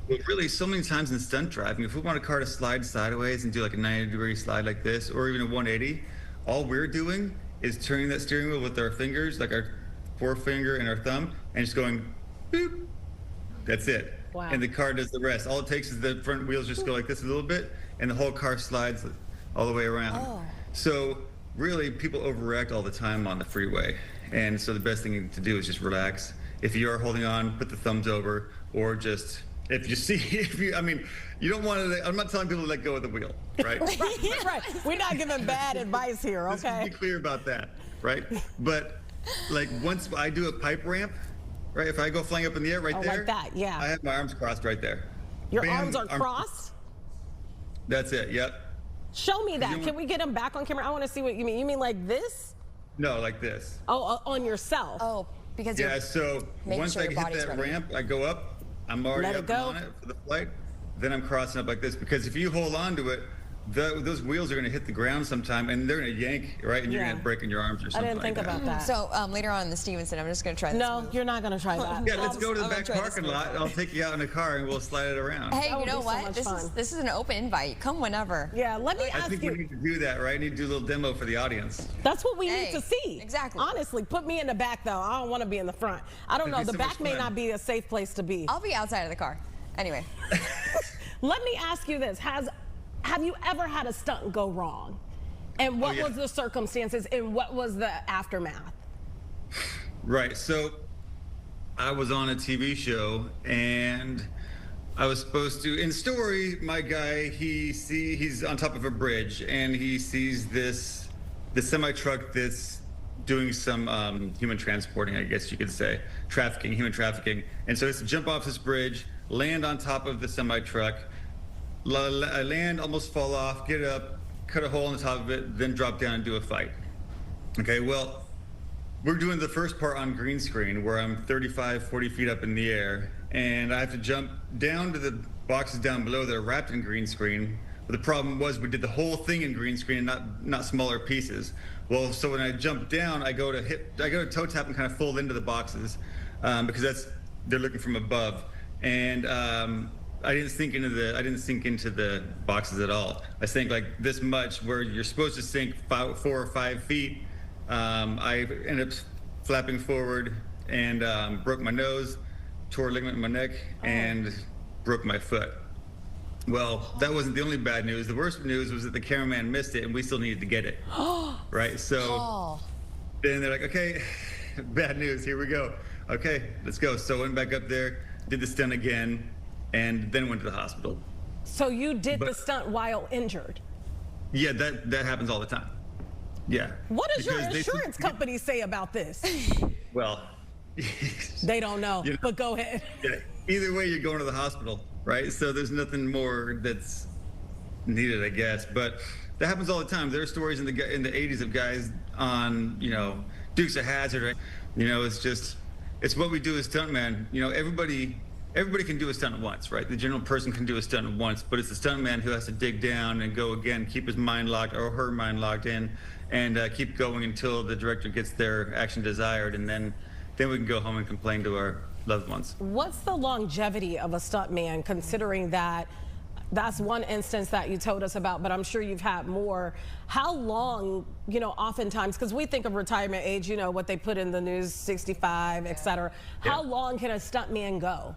But really, so many times in stunt driving, if we want a car to slide sideways and do like a 90-degree slide like this, or even a 180, all we're doing is turning that steering wheel with our fingers, like our forefinger and our thumb, and just going, boop. That's it. Wow. And the car does the rest. All it takes is the front wheels just go like this a little bit, and the whole car slides all the way around. So really, people overreact all the time on the freeway. And so the best thing to do is just relax. If you are holding on, put the thumbs over, or just, if you see, I mean, you don't want to, I'm not telling people to let go of the wheel, right? Right. We're not giving bad advice here, okay? Let's be clear about that, right? But like once I do a pipe ramp, right? If I go flying up in the air right there. Like that, yeah. I have my arms crossed right there. Your arms are crossed? That's it, yep. Show me that. Can we get them back on camera? I want to see what you mean. You mean like this? No, like this. Oh, on yourself. Oh, because yeah. So once I hit that ramp, I go up. I'm already up on it for the flight. Then I'm crossing up like this, because if you hold on to it, those wheels are going to hit the ground sometime, and they're going to yank, right? And you're going to break in your arms or something. I didn't think about that. So later on in the Stevenson, I'm just going to try this. No, you're not going to try that. Yeah, let's go to the back parking lot. I'll take you out in a car, and we'll slide it around. Hey, you know what? This is an open invite. Come whenever. Yeah, let me ask you. I think we need to do that, right? I need to do a little demo for the audience. That's what we need to see. Exactly. Honestly, put me in the back, though. I don't want to be in the front. I don't know. The back may not be a safe place to be. I'll be outside of the car. Anyway. Let me ask you this. Have you ever had a stunt go wrong? And what was the circumstances and what was the aftermath? Right. So I was on a TV show, and I was supposed to, in story, my guy, he's on top of a bridge, and he sees the semi-truck that's doing some human transporting, I guess you could say, human trafficking. And so he has to jump off this bridge, land on top of the semi-truck, land, almost fall off, get up, cut a hole in the top of it, then drop down and do a fight. Okay, well, we're doing the first part on green screen where I'm 35, 40 feet up in the air, and I have to jump down to the boxes down below that are wrapped in green screen. But the problem was we did the whole thing in green screen and not smaller pieces. Well, so when I jump down, I go to toe tap and kind of fold into the boxes because they're looking from above. And I didn't sink into the boxes at all. I sank like this much, where you're supposed to sink 4 or 5 feet. I ended up flapping forward and broke my nose, tore a ligament in my neck, and broke my foot. Well, that wasn't the only bad news. The worst news was that the cameraman missed it, and we still needed to get it. Right? So then they're like, okay, bad news, here we go. Okay, let's go. So I went back up there, did the stunt again, and then went to the hospital. So you did the stunt while injured? Yeah, that happens all the time. Yeah. What does your insurance company say about this? Well, they don't know, but go ahead. Yeah, either way, you're going to the hospital, right? So there's nothing more that's needed, I guess. But that happens all the time. There are stories in the 80s of guys on, Dukes of Hazzard. Right? It's what we do as stuntmen. Everybody can do a stunt once, right? The general person can do a stunt once, but it's the stuntman who has to dig down and go again, keep his mind locked or her mind locked in, and keep going until the director gets their action desired, and then we can go home and complain to our loved ones. What's the longevity of a stuntman, considering that that's one instance that you told us about, but I'm sure you've had more. How long, oftentimes, because we think of retirement age, what they put in the news, 65, et cetera. How long can a stuntman go?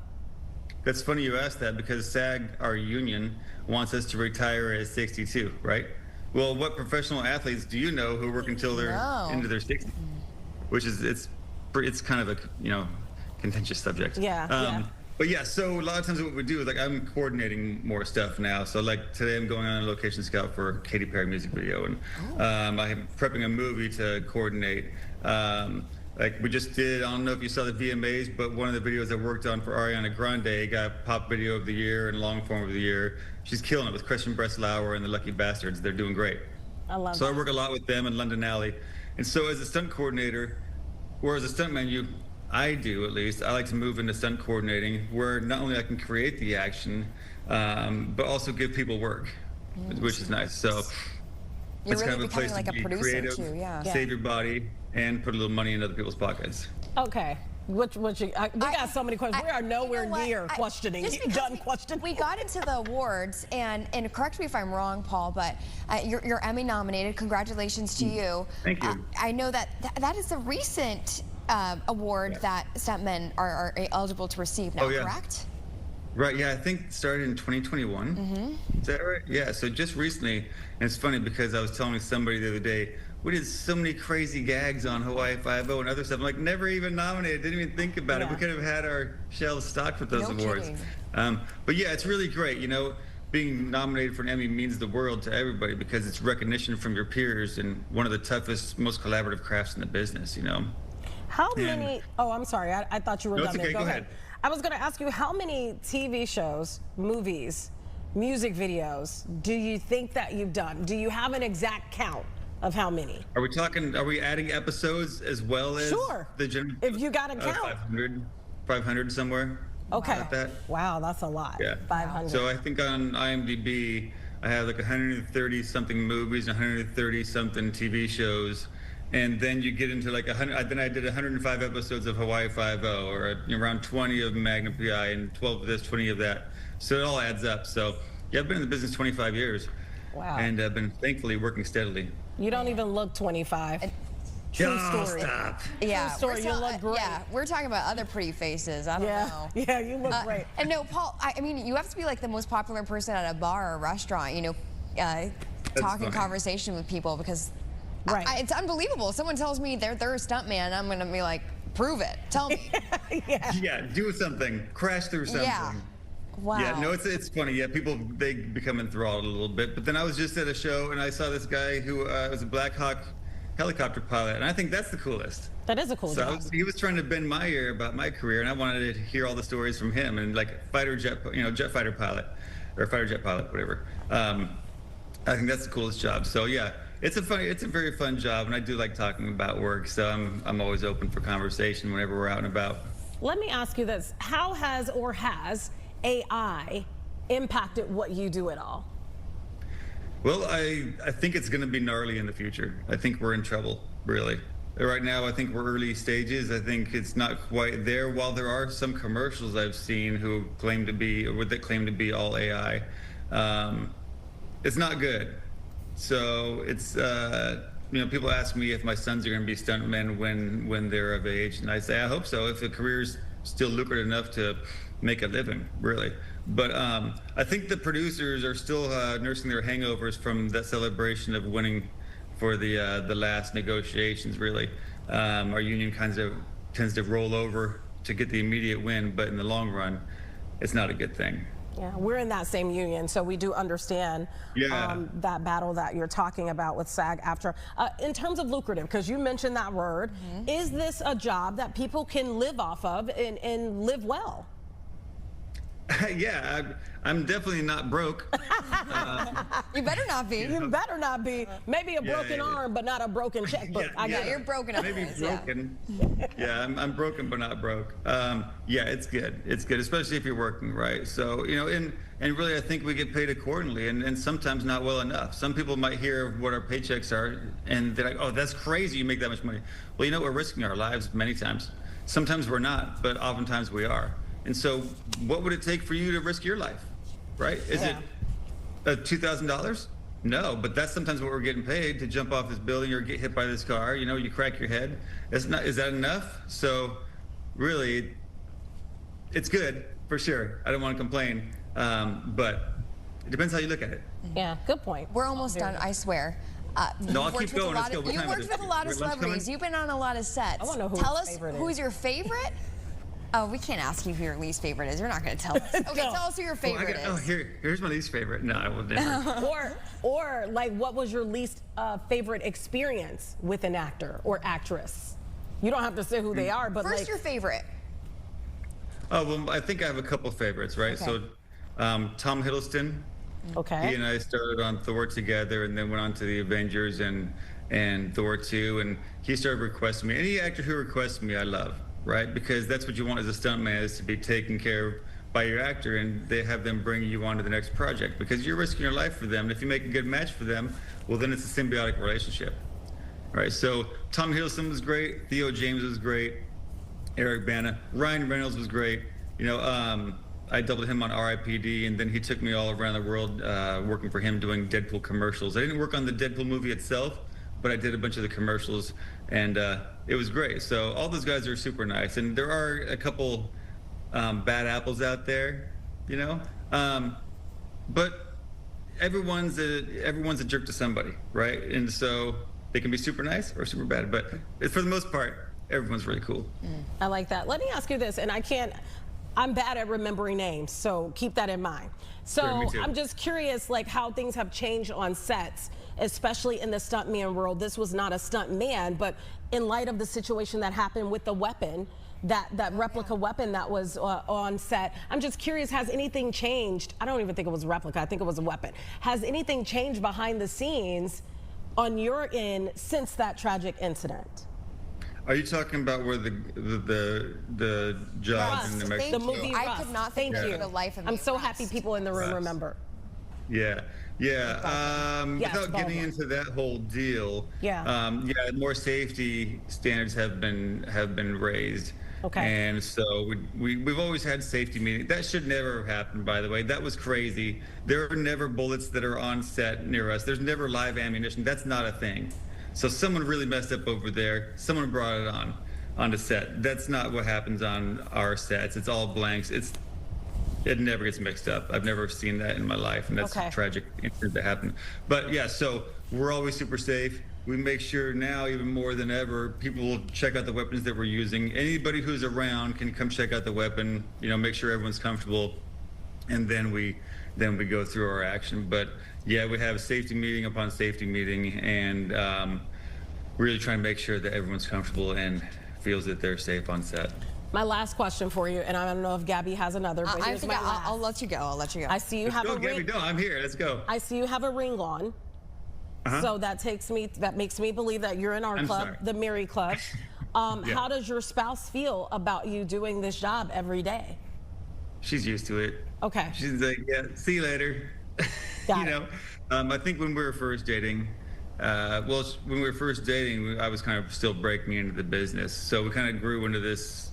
That's funny you asked that, because SAG, our union, wants us to retire at 62, right? Well, what professional athletes do you know who work until they're into their 60s? Which is, it's kind of a, contentious subject. Yeah. But yeah, so a lot of times what we do is I'm coordinating more stuff now. So like today I'm going on a location scout for a Katy Perry music video, and I'm prepping a movie to coordinate. Like we just did, I don't know if you saw the VMAs, but one of the videos I worked on for Ariana Grande got Pop Video of the Year and Long Form of the Year. She's killing it with Christian Breslau and the Lucky Bastards. They're doing great. I love So I work a lot with them in London Alley. And so as a stunt coordinator, or as a stuntman, I do at least, I like to move into stunt coordinating, where not only I can create the action, but also give people work, which is nice. So You're it's really kind of a place becoming to like a be producer creative, too, save your body, and put a little money in other people's pockets. Okay. We got so many questions. We are nowhere near questioning. Done questioning. We got into the awards, and correct me if I'm wrong, Paul, but you're Emmy nominated. Congratulations to you. Thank you. I know that is a recent award that stuntmen are eligible to receive now, correct? Right, yeah, I think it started in 2021. Is that right? Yeah, so just recently, and it's funny because I was telling somebody the other day, we did so many crazy gags on Hawaii Five-0 and other stuff. I'm like, never even nominated, didn't even think about it. We could have had our shelves stocked with those awards. But yeah, it's really great. Being nominated for an Emmy means the world to everybody because it's recognition from your peers and one of the toughest, most collaborative crafts in the business, How many, I'm sorry, I thought you were done there. Go ahead. I was going to ask you, how many TV shows, movies, music videos do you think that you've done? Do you have an exact count of how many? Are we adding episodes as well as the general? If you got a count. 500 somewhere. Okay. Like that. Wow, that's a lot. Yeah. 500. So I think on IMDb, I have like 130 something movies, 130 something TV shows. And then you get into like 100. Then I did 105 episodes of Hawaii Five-0, or around 20 of Magnum PI, and 12 of this, 20 of that. So it all adds up. So yeah, I've been in the business 25 years. Wow. And I've been thankfully working steadily. You don't even look 25. True story. Stop. Yeah, True story. You look great. Yeah, we're talking about other pretty faces. I don't know. Yeah, you look great. And no, Paul, I mean, you have to be like the most popular person at a bar or a restaurant, talking conversation with people, because it's unbelievable. If someone tells me they're a stuntman, I'm going to be like, Prove it. Tell me. Yeah, do something. Crash through something. Yeah. Wow. Yeah, no, it's funny. Yeah, people, they become enthralled a little bit. But then I was just at a show and I saw this guy who was a Black Hawk helicopter pilot, and I think that's the coolest. That is a cool job. He was trying to bend my ear about my career, and I wanted to hear all the stories from him. And like jet fighter pilot, or fighter jet pilot, whatever. I think that's the coolest job. So yeah, it's a very fun job, and I do like talking about work. So I'm always open for conversation whenever we're out and about. Let me ask you this: how has AI impacted what you do at all? Well, I think it's going to be gnarly in the future. I think we're in trouble, really. Right now, I think we're early stages. I think it's not quite there. While there are some commercials I've seen who claim to be, or that claim to be all AI, it's not good. So it's, people ask me if my sons are going to be stuntmen when they're of age, and I say I hope so. If the career's still lucrative enough to make a living, really. But I think the producers are still nursing their hangovers from that celebration of winning for the last negotiations, really. Our union tends to roll over to get the immediate win, but in the long run, it's not a good thing. Yeah, we're in that same union, so we do understand that battle that you're talking about with SAG-AFTRA. In terms of lucrative, because you mentioned that word, is this a job that people can live off of and live well? Yeah, I'm definitely not broke. You better not be. You better not be. Maybe a broken arm, but not a broken checkbook. Yeah, you're broken. Maybe broken. Yeah, I'm broken, but not broke. Yeah, it's good. It's good, especially if you're working, right? So, and really, I think we get paid accordingly, and sometimes not well enough. Some people might hear what our paychecks are, and they're like, oh, that's crazy, you make that much money. Well, we're risking our lives many times. Sometimes we're not, but oftentimes we are. And so what would it take for you to risk your life, right? Is it $2,000? No, but that's sometimes what we're getting paid to jump off this building or get hit by this car. You crack your head. Is that enough? So really, it's good for sure. I don't want to complain, but it depends how you look at it. Yeah, good point. We're almost done, I swear. No, I'll keep going. Let's go. You've worked with a lot of celebrities. You've been on a lot of sets. I want to know who Tell us who's your favorite. Oh, we can't ask you who your least favorite is. You're not going to tell us. Okay, tell us who your favorite is. Oh, here's my least favorite. No, I will never. or like, what was your least favorite experience with an actor or actress? You don't have to say who they are, but first, your favorite. Oh, well, I think I have a couple favorites, right? Okay. So, Tom Hiddleston. Okay. He and I started on Thor together, and then went on to the Avengers and Thor 2, and he started requesting me. Any actor who requests me, I love. Right, because that's what you want as a stuntman, is to be taken care of by your actor, and they have them bring you on to the next project, because you're risking your life for them. And if you make a good match for them, well, then it's a symbiotic relationship, right? So Tom Hiddleston was great, Theo James was great, Eric Bana, Ryan Reynolds was great. I doubled him on R.I.P.D., and then he took me all around the world working for him doing Deadpool commercials. I didn't work on the Deadpool movie itself, but I did a bunch of the commercials, and it was great. So all those guys are super nice, and there are a couple bad apples out there, but everyone's a jerk to somebody, right? And so they can be super nice or super bad, but for the most part, everyone's really cool. I like that. Let me ask you this, and I'm bad at remembering names, so keep that in mind. So sure, me too. I'm just curious, like, how things have changed on sets, especially in the stuntman world. This was not a stuntman, but in light of the situation that happened with the weapon, that replica weapon that was on set, I'm just curious, has anything changed? I don't even think it was a replica, I think it was a weapon. Has anything changed behind the scenes on your end since that tragic incident? Are you talking about where the job in New Mexico? The movie Rust. I could not think of the life of me. I'm so happy people in the room remember. Yeah. Without getting into that whole deal, more safety standards have been raised. Okay. And so we've always had safety meetings. That should never have happened, by the way. That was crazy. There are never bullets that are on set near us. There's never live ammunition. That's not a thing. So someone really messed up over there. Someone brought it onto set. That's not what happens on our sets. It's all blanks. It never gets mixed up. I've never seen that in my life, and that's a tragic incident that happened. But yeah, so we're always super safe. we make sure now, even more than ever, people will check out the weapons that we're using. Anybody who's around can come check out the weapon, make sure everyone's comfortable, and then we go through our action. But yeah, we have safety meeting upon safety meeting, and really trying to make sure that everyone's comfortable and feels that they're safe on set. My last question for you, and I don't know if Gabby has another, but here's my last. I'll let you go. I'll let you go. I see you have a ring. Gabby, no, I'm here. Let's go. I see you have a ring on. So that makes me believe that you're in our club, the Mary Club. How does your spouse feel about you doing this job every day? She's used to it. Okay. She's like, yeah, see you later. I think when we were first dating, when we were first dating, I was kind of still breaking into the business. So we kind of grew into this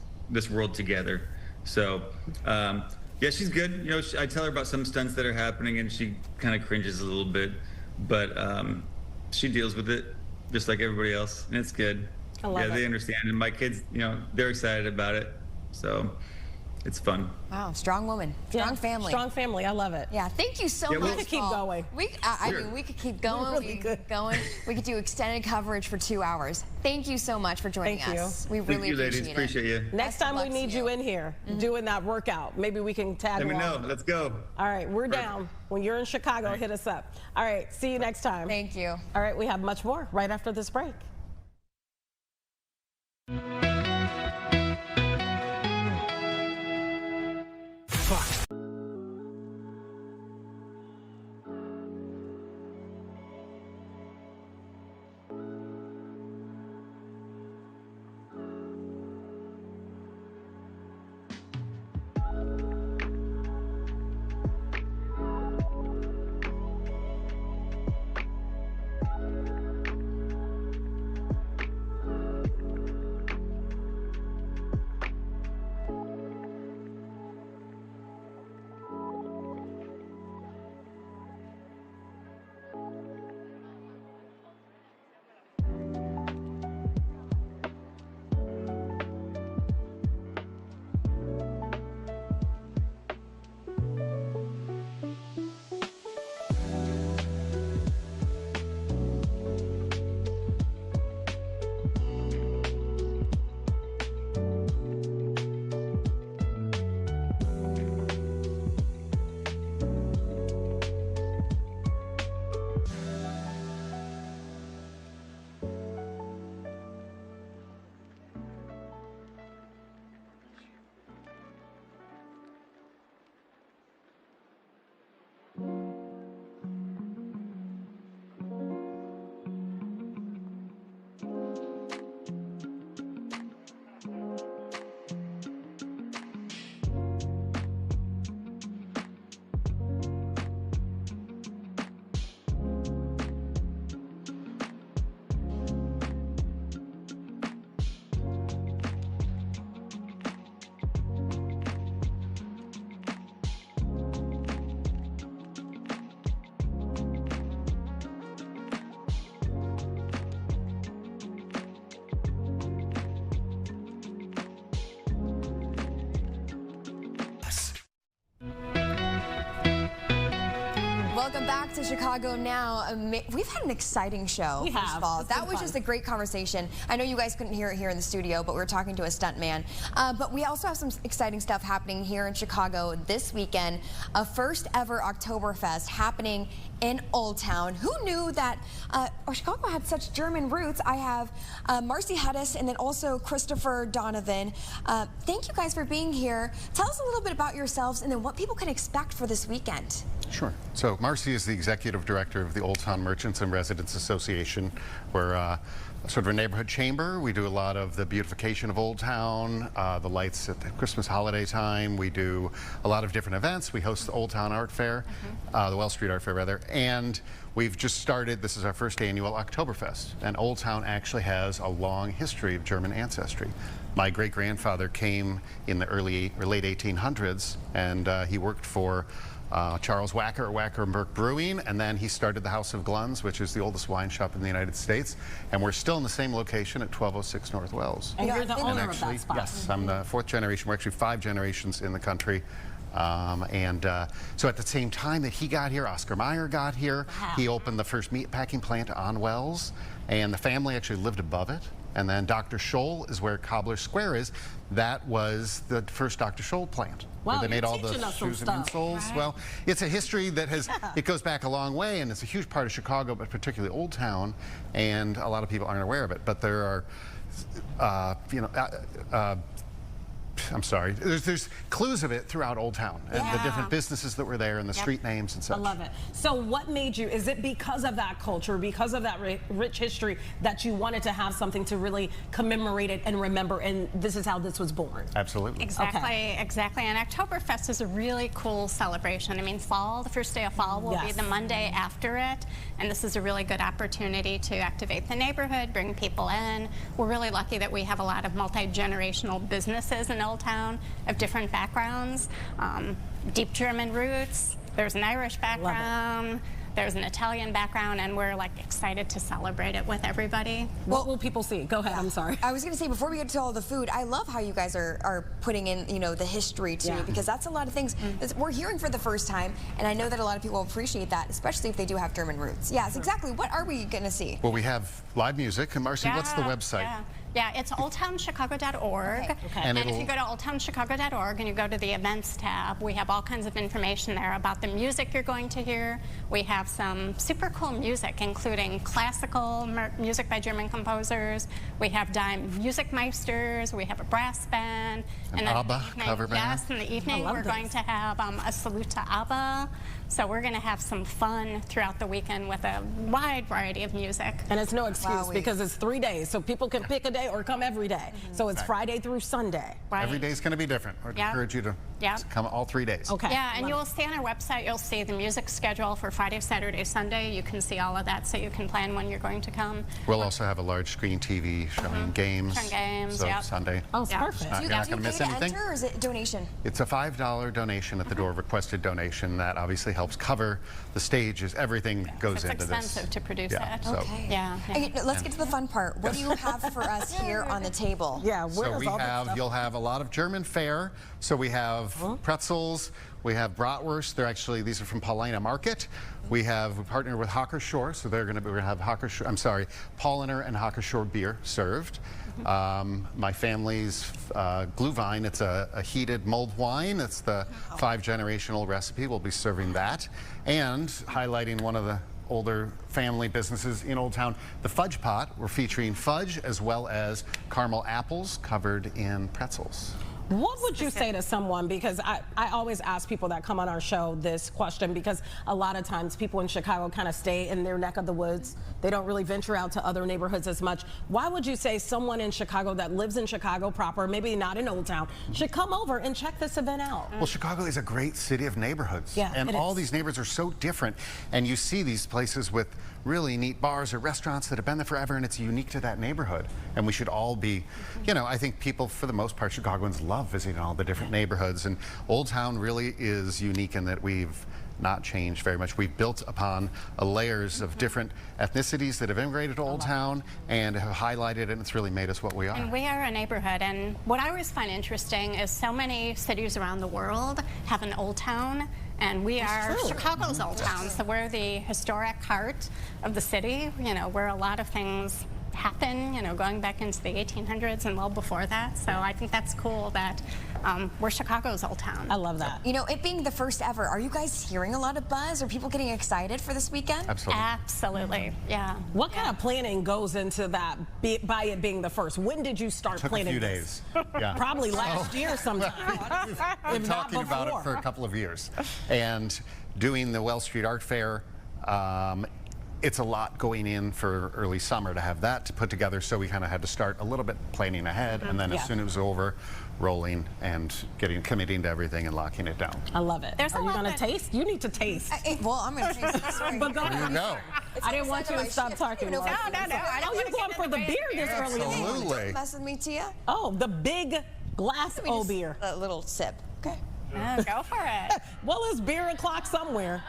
world together. So, yeah, she's good. I tell her about some stunts that are happening, and she kind of cringes a little bit. But she deals with it just like everybody else, and it's good. I love it. They understand, and my kids, they're excited about it, so it's fun. Wow, strong woman, strong family. Strong family, I love it. Yeah, thank you so much. We could keep going. I mean, we could keep going. We could do extended coverage for 2 hours. Thank you so much for joining us. We really ladies. Appreciate you. Next time we need you in here doing that workout, maybe we can tag along. Let me know. Let's go. All right, we're down. When you're in Chicago, hit us up. All right, see you next time. Thank you. All right, we have much more right after this break. Welcome back to Chicago Now. We've had an exciting show. We first have. of all. It's That been was fun. just a great conversation. I know you guys couldn't hear it here in the studio, but we were talking to a stuntman. But we also have some exciting stuff happening here in Chicago this weekend. A first ever Oktoberfest happening in Old Town. Who knew that Chicago had such German roots? I have Marcy Heddes and then also Christopher Donovan. Thank you guys for being here. Tell us a little bit about yourselves and then what people can expect for this weekend. Sure. So Marcy is the executive director of the Old Town Merchants and Residents Association. We're sort of a neighborhood chamber. We do a lot of the beautification of Old Town, the lights at the Christmas holiday time. We do a lot of different events. We host the Old Town Art Fair, the Wells Street Art Fair rather, and we've just started, this is our first annual Oktoberfest, and Old Town actually has a long history of German ancestry. My great-grandfather came in the late 1800s, and he worked for Charles Wacker at Wacker & Burke Brewing, and then he started the House of Gluns, which is the oldest wine shop in the United States, and we're still in the same location at 1206 North Wells. And you're the owner actually, of that spot. Yes, I'm the fourth generation. We're actually 5 generations in the country. So at the same time that he got here, Oscar Mayer got here. Wow. He opened the first meatpacking plant on Wells, and the family actually lived above it. And then Dr. Scholl is where Cobbler Square is. That was the first Dr. Scholl plant. Wow, where they made you're all the teaching us some shoes and stuff. insoles. Right. Well, it's a history that has, it goes back a long way, and it's a huge part of Chicago, but particularly Old Town, and a lot of people aren't aware of it. But there are, I'm sorry. There's clues of it throughout Old Town and the different businesses that were there and the street names and such. I love it. So what made you, is it because of that culture, because of that rich history that you wanted to have something to really commemorate it and remember, and this is how this was born? Absolutely. Exactly, exactly. And Oktoberfest is a really cool celebration. I mean, fall, the first day of fall will be the Monday after it, and this is a really good opportunity to activate the neighborhood, bring people in. We're really lucky that we have a lot of multi-generational businesses in Old Town of different backgrounds, deep German roots, there's an Irish background, there's an Italian background, and we're like excited to celebrate it with everybody. What will people see? Go ahead, I'm sorry. I was going to say, before we get to all the food, I love how you guys are putting in, you know, the history too, because that's a lot of things that we're hearing for the first time, and I know that a lot of people appreciate that, especially if they do have German roots. Yes, exactly. What are we going to see? Well, we have live music, and Marcy, what's the website? Yeah, it's oldtownchicago.org. And if you go to oldtownchicago.org and you go to the events tab, we have all kinds of information there about the music you're going to hear. We have some super cool music, including classical music by German composers. We have dime music meisters. We have a brass band. An ABBA cover band. Yes, in the evening we're going to have a salute to ABBA. So we're going to have some fun throughout the weekend with a wide variety of music. And it's no excuse because it's 3 days, so people can pick a day or come every day. So it's Friday through Sunday. Every day is going to be different. I would encourage you to come all 3 days. Okay. Yeah, and you'll see on our website, you'll see the music schedule for Friday, Saturday, Sunday. You can see all of that, so you can plan when you're going to come. We'll also have a large screen TV showing games. Showing games, so Sunday. Oh, it's perfect. Do you You're not going to miss anything. enter, or is it donation? It's a $5 donation at the door, requested donation that obviously helps cover the stages. Everything goes into this. It's expensive to produce it. Okay. Yeah. Okay, let's get to the fun part. What do you have for us here on the table? Yeah, so you'll have a lot of German fare. So we have pretzels, we have bratwurst. These are from Paulina Market. We partnered with Hocker Shore, so we're going to have Pauliner and Hocker Shore beer served. My family's Glühwein, it's a heated mulled wine. It's the 5-generational recipe. We'll be serving that. And highlighting one of the older family businesses in Old Town, the Fudge Pot. We're featuring fudge as well as caramel apples covered in pretzels. What would you say to someone, because I always ask people that come on our show this question, because a lot of times people in Chicago kind of stay in their neck of the woods. They don't really venture out to other neighborhoods as much. Why would you say someone in Chicago that lives in Chicago proper, maybe not in Old Town, should come over and check this event out? Well, Chicago is a great city of neighborhoods. And all these neighborhoods are so different. And you see these places with really neat bars or restaurants that have been there forever, and it's unique to that neighborhood. And we should all be, I think people, for the most part, Chicagoans love visiting all the different neighborhoods. And Old Town really is unique in that we've not changed very much. We've built upon layers of different ethnicities that have immigrated to Old Town and have highlighted it, and it's really made us what we are. And we are a neighborhood, and what I always find interesting is so many cities around the world have an Old Town, and we are Chicago's Old Town, so we're the historic heart of the city, where a lot of things happen, going back into the 1800s and well before that. So I think that's cool that we're Chicago's Old Town. I love that. It being the first ever, are you guys hearing a lot of buzz? Are people getting excited for this weekend? Absolutely. Absolutely, yeah. What kind of planning goes into that, by it being the first? When did you start planning? Took a few days. Probably last year sometime. We've been talking about it for a couple of years. And doing the Wells Street Art Fair, it's a lot going in for early summer to have that to put together, so we kind of had to start a little bit planning ahead, and then as soon as it was over, rolling and committing to everything and locking it down. I love it. Are you going to taste? You need to taste. Well, I'm going to taste this. But go ahead. There you go. I didn't want you to stop talking. No. You're going for the beer this early on. Absolutely. Don't mess with me, Tia. Oh, the big glass of beer. A little sip. Okay. Yeah, go for it. Well, it's beer o'clock somewhere.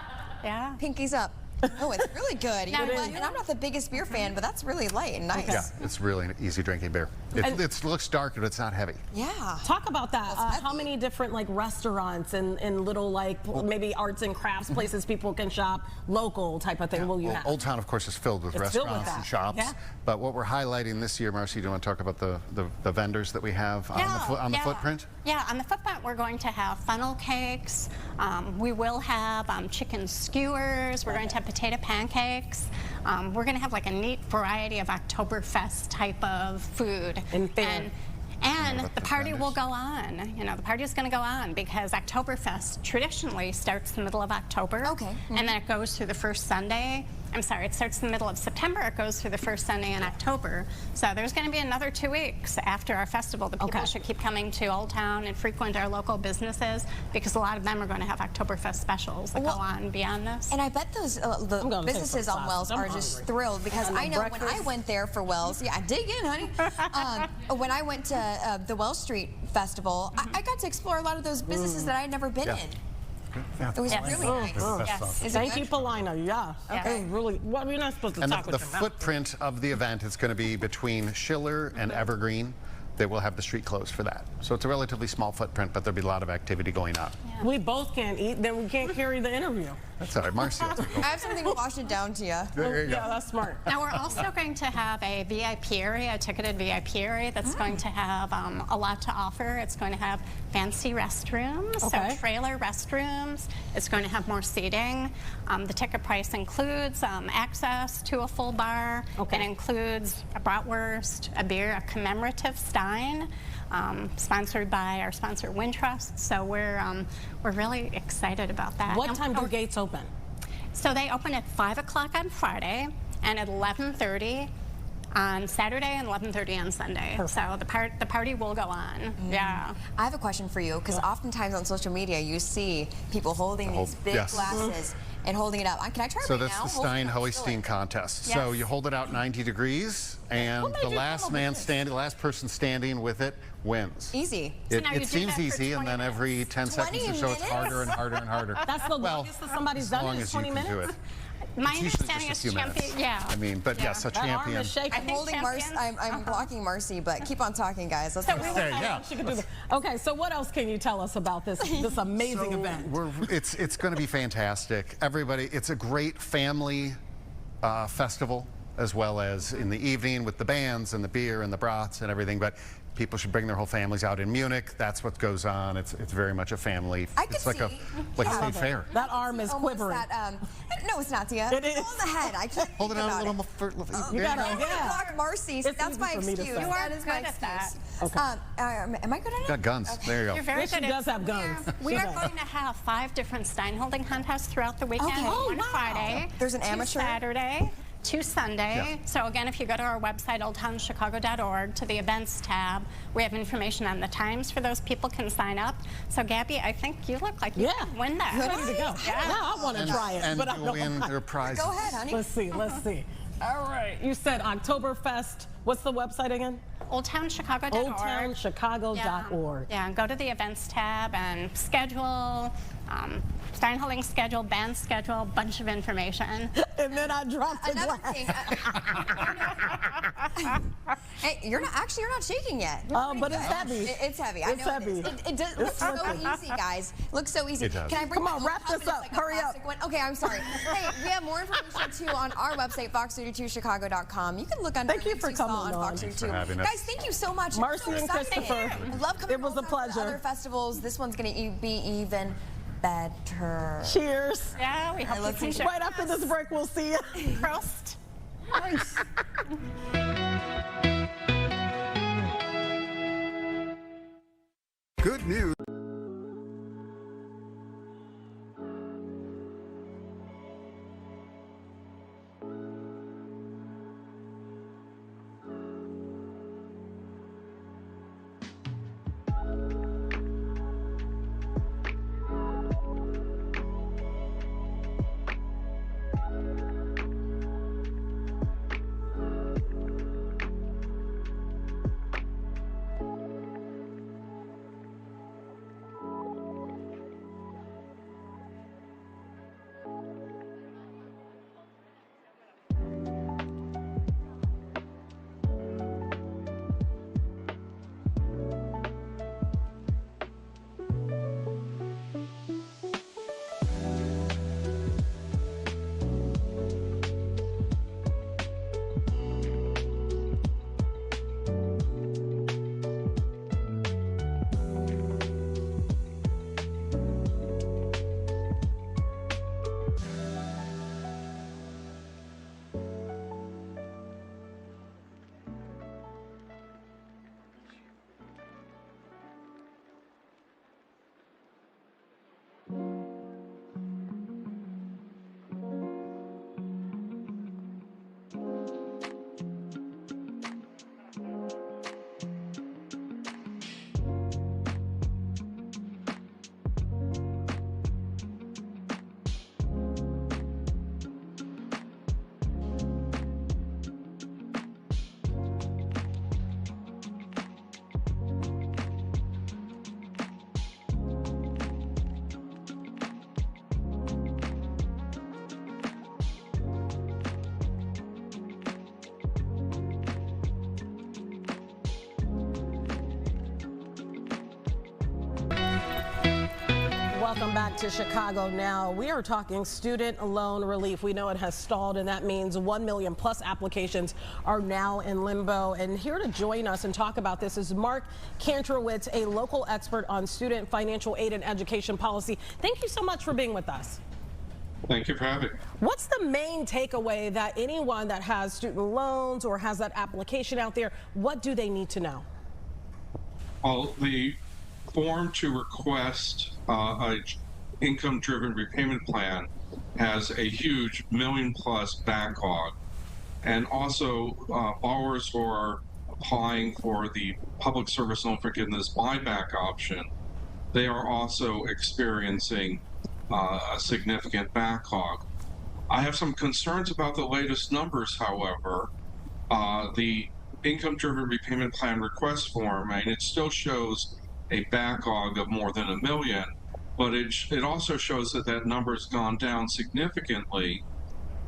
Yeah. Pinkies up. Oh, it's really good. You Now, know what? And I'm not the biggest beer fan, but that's really light and nice. Yeah, it's really an easy drinking beer. It looks dark, but it's not heavy. Yeah. Talk about that. How many different like restaurants and little like maybe arts and crafts places people can shop, local type of thing will you have? Old Town, of course, is filled with restaurants and shops. Yeah. But what we're highlighting this year, Marcy, do you want to talk about the vendors that we have on the footprint? Yeah, on the footprint we're going to have funnel cakes. We will have chicken skewers. We're going to have potato pancakes. We're going to have like a neat variety of Oktoberfest type of food. And the party will go on. You know, the party is going to go on because Oktoberfest traditionally starts the middle of October. Okay. And then it goes through the first Sunday. I'm sorry, it starts in the middle of September. It goes through the first Sunday in October. So there's going to be another 2 weeks after our festival. The people should keep coming to Old Town and frequent our local businesses because a lot of them are going to have Oktoberfest specials that go on beyond this. And I bet those the businesses on Wells are just thrilled because I know when I went there for Wells, dig in, honey. When I went to the Wells Street Festival, I got to explore a lot of those businesses that I had never been in. Yeah. It was really nice. Yes. Thank you, Paulina. Yeah. Okay. Really. Well, we're not supposed to talk the footprint of the event is going to be between Schiller and Evergreen. They will have the street closed for that. So it's a relatively small footprint, but there'll be a lot of activity going on. Yeah. We both can't eat, then we can't carry the interview. That's all right, Marcy. I have something to wash it down to you. There you go. Yeah, that's smart. Now we're also going to have a VIP area, a ticketed VIP area that's going to have a lot to offer. It's going to have fancy restrooms, so trailer restrooms. It's going to have more seating. The ticket price includes access to a full bar. It includes a bratwurst, a beer, a commemorative stein, sponsored by our sponsor Wintrust. So we're really excited about that. What time do gates open? So they open at 5 o'clock on Friday and at 11:30 on Saturday and 11:30 on Sunday. So the party will go on. Yeah. I have a question for you because oftentimes on social media you see people holding these big glasses and holding it up. Can I try so right now? So that's the stein-holding contest. Yes. So you hold it out 90 degrees, and the last person standing with it wins. Easy. It seems easy, and then every 10 seconds or so, it's harder and harder and harder. That's the longest that somebody's done is 20 minutes? My understanding is champion. Yeah. I mean, but yes, a champion. I'm holding Marcy. I'm blocking Marcy, but keep on talking, guys. Let's Okay, so what else can you tell us about this amazing event? It's going to be fantastic. Everybody, it's a great family festival, as well as in the evening with the bands and the beer and the brats and everything. But people should bring their whole families out in Munich. That's what goes on. It's very much a family. It's like a state fair. That arm is quivering. No, it's not, Tia. It is. On the head. I can't. Hold it out a little more. You gotta block Marcy. That's my excuse. You are good at that. Okay. Am I good at it? Got guns. Okay. There you go. You're very good. She does have guns. We are going to have 5 different stein-holding contests throughout the weekend. Okay. One Friday. There's an 2 amateur. Saturday. 2 Sunday. Yeah. So again, if you go to our website, oldtownchicago.org, to the events tab, we have information on the times for those people can sign up. So Gabby, I think you look like you can win that. Ready to go. Yeah. Now I want to try it, and but I don't win their prizes. Go ahead, honey. Let's see. All right. You said Oktoberfest. What's the website again? oldtownchicago.org. oldtownchicago.org. Yeah, and go to the events tab and schedule, stein-holding schedule, band schedule, bunch of information. And then I dropped the Another glass. thing. Hey, you're not shaking yet. But it's heavy. It's heavy. It's heavy. It does look so easy, guys. Looks so easy. It does. Can I bring Come on, wrap this up. Hurry up. Okay, I'm sorry. Hey, we have more information too on our website, fox32chicago.com. You can look under. Thank you for coming on. Fox Thanks for 32. having us. Guys, thank you so much. Marcy and Christopher. I love coming. It was a pleasure. Other festivals. This one's going to be even better. Cheers. Yeah, we hope you can Right after this break, we'll see you. Prost. Nice. Good news. Welcome back to Chicago Now. We are talking student loan relief. We know it has stalled, and that means 1 million plus applications are now in limbo. And here to join us and talk about this is Mark Kantrowitz, a local expert on student financial aid and education policy. Thank you so much for being with us. Thank you for having me. What's the main takeaway that anyone that has student loans or has that application out there, what do they need to know? Well, the form to request a income-driven repayment plan has a huge million-plus backlog. And also, borrowers who are applying for the public service loan forgiveness buyback option, they are also experiencing a significant backlog. I have some concerns about the latest numbers, however. The income-driven repayment plan request form, and it still shows a backlog of more than 1 million, but it also shows that that number has gone down significantly.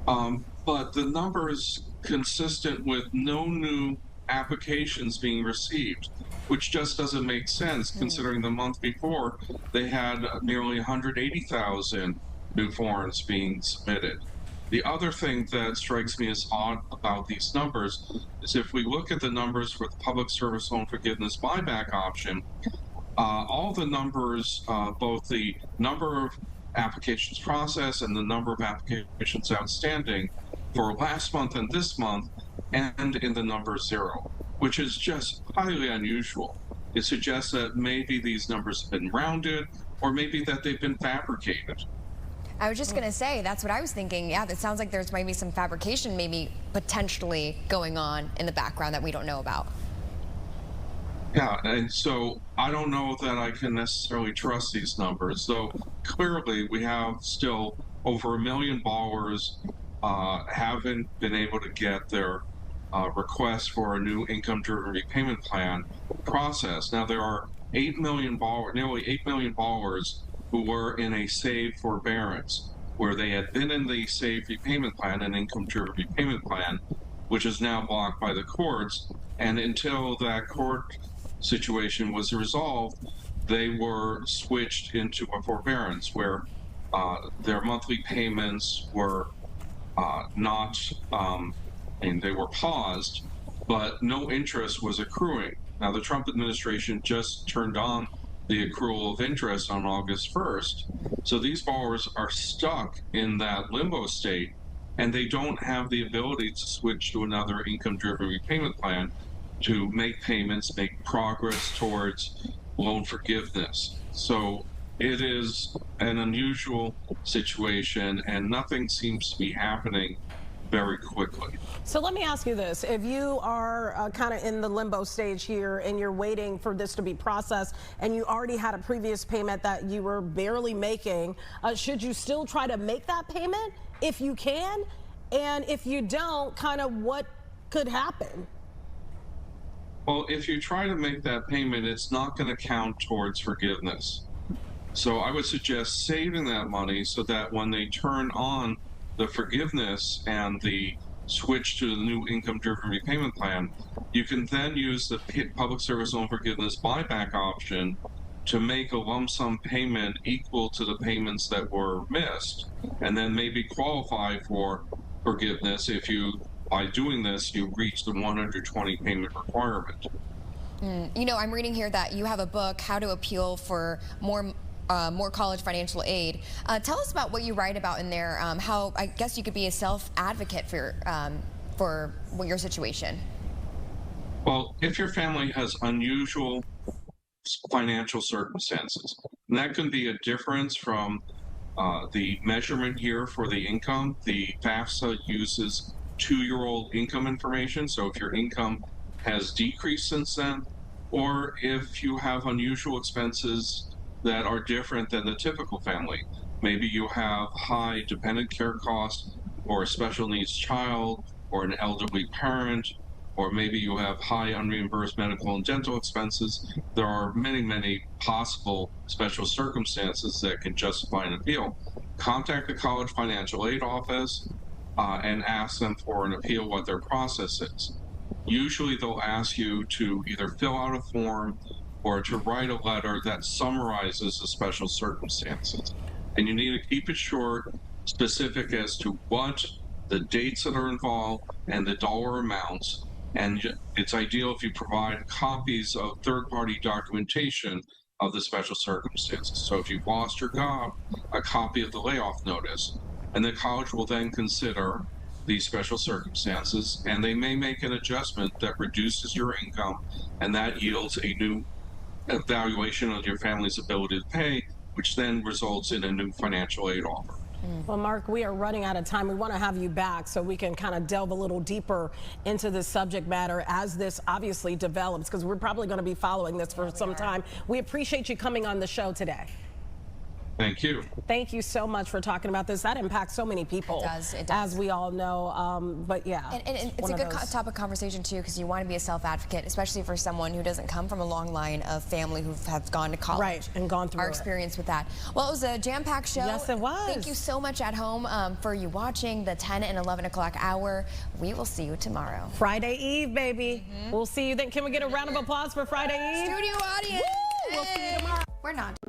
But the number is consistent with no new applications being received, which just doesn't make sense considering the month before they had nearly 180,000 new forms being submitted. The other thing that strikes me as odd about these numbers is if we look at the numbers for the public service loan forgiveness buyback option, all the numbers, both the number of applications processed and the number of applications outstanding for last month and this month, end in the number 0, which is just highly unusual. It suggests that maybe these numbers have been rounded, or maybe that they've been fabricated. I was just going to say, that's what I was thinking. Yeah, that sounds like there's maybe some fabrication maybe potentially going on in the background that we don't know about. Yeah, and so I don't know that I can necessarily trust these numbers, though clearly we have still over 1 million borrowers haven't been able to get their request for a new income-driven repayment plan processed. Now there are 8 million borrowers, nearly 8 million borrowers who were in a SAVE forbearance, where they had been in the SAVE repayment plan, an income-driven repayment plan, which is now blocked by the courts. And until that court situation was resolved, they were switched into a forbearance where their monthly payments were they were paused, but no interest was accruing. Now the Trump administration just turned on the accrual of interest on August 1st. So these borrowers are stuck in that limbo state, and they don't have the ability to switch to another income-driven repayment plan to make payments, make progress towards loan forgiveness. So it is an unusual situation, and nothing seems to be happening very quickly. So let me ask you this. If you are kind of in the limbo stage here and you're waiting for this to be processed and you already had a previous payment that you were barely making, should you still try to make that payment if you can? And if you don't, kind of what could happen? Well, if you try to make that payment, it's not going to count towards forgiveness. So I would suggest saving that money so that when they turn on the forgiveness and the switch to the new income-driven repayment plan, you can then use the public service loan forgiveness buyback option to make a lump sum payment equal to the payments that were missed, and then maybe qualify for forgiveness if you, by doing this, you reach the 120 payment requirement. You know, I'm reading here that you have a book, How to Appeal for More College Financial Aid. Tell us about what you write about in there, how I guess you could be a self-advocate for your situation. Well, if your family has unusual financial circumstances, and that can be a difference from the measurement here for the income. The FAFSA uses 2-year-old income information, so if your income has decreased since then, or if you have unusual expenses that are different than the typical family. Maybe you have high dependent care costs, or a special needs child, or an elderly parent, or maybe you have high unreimbursed medical and dental expenses. There are many, many possible special circumstances that can justify an appeal. Contact the College Financial Aid Office and ask them for an appeal, what their process is. Usually they'll ask you to either fill out a form or to write a letter that summarizes the special circumstances. And you need to keep it short, specific as to what the dates that are involved and the dollar amounts. And it's ideal if you provide copies of third-party documentation of the special circumstances. So if you've lost your job, a copy of the layoff notice. And the college will then consider these special circumstances, and they may make an adjustment that reduces your income, and that yields a new evaluation of your family's ability to pay, which then results in a new financial aid offer. Well, Mark, we are running out of time. We want to have you back so we can kind of delve a little deeper into this subject matter as this obviously develops, because we're probably going to be following this for some time. We appreciate you coming on the show today. Thank you. Thank you so much for talking about this. That impacts so many people. It does. As we all know. But yeah. And it's a good topic of conversation too, because you want to be a self-advocate, especially for someone who doesn't come from a long line of family who have gone to college. Right, and gone through our experience with that. Well, it was a jam-packed show. Yes, it was. Thank you so much at home for you watching the 10 and 11 o'clock hour. We will see you tomorrow. Friday Eve, baby. We'll see you then. Can we get a round of applause for Friday Eve? Studio audience. Woo! We'll see you tomorrow. We're not.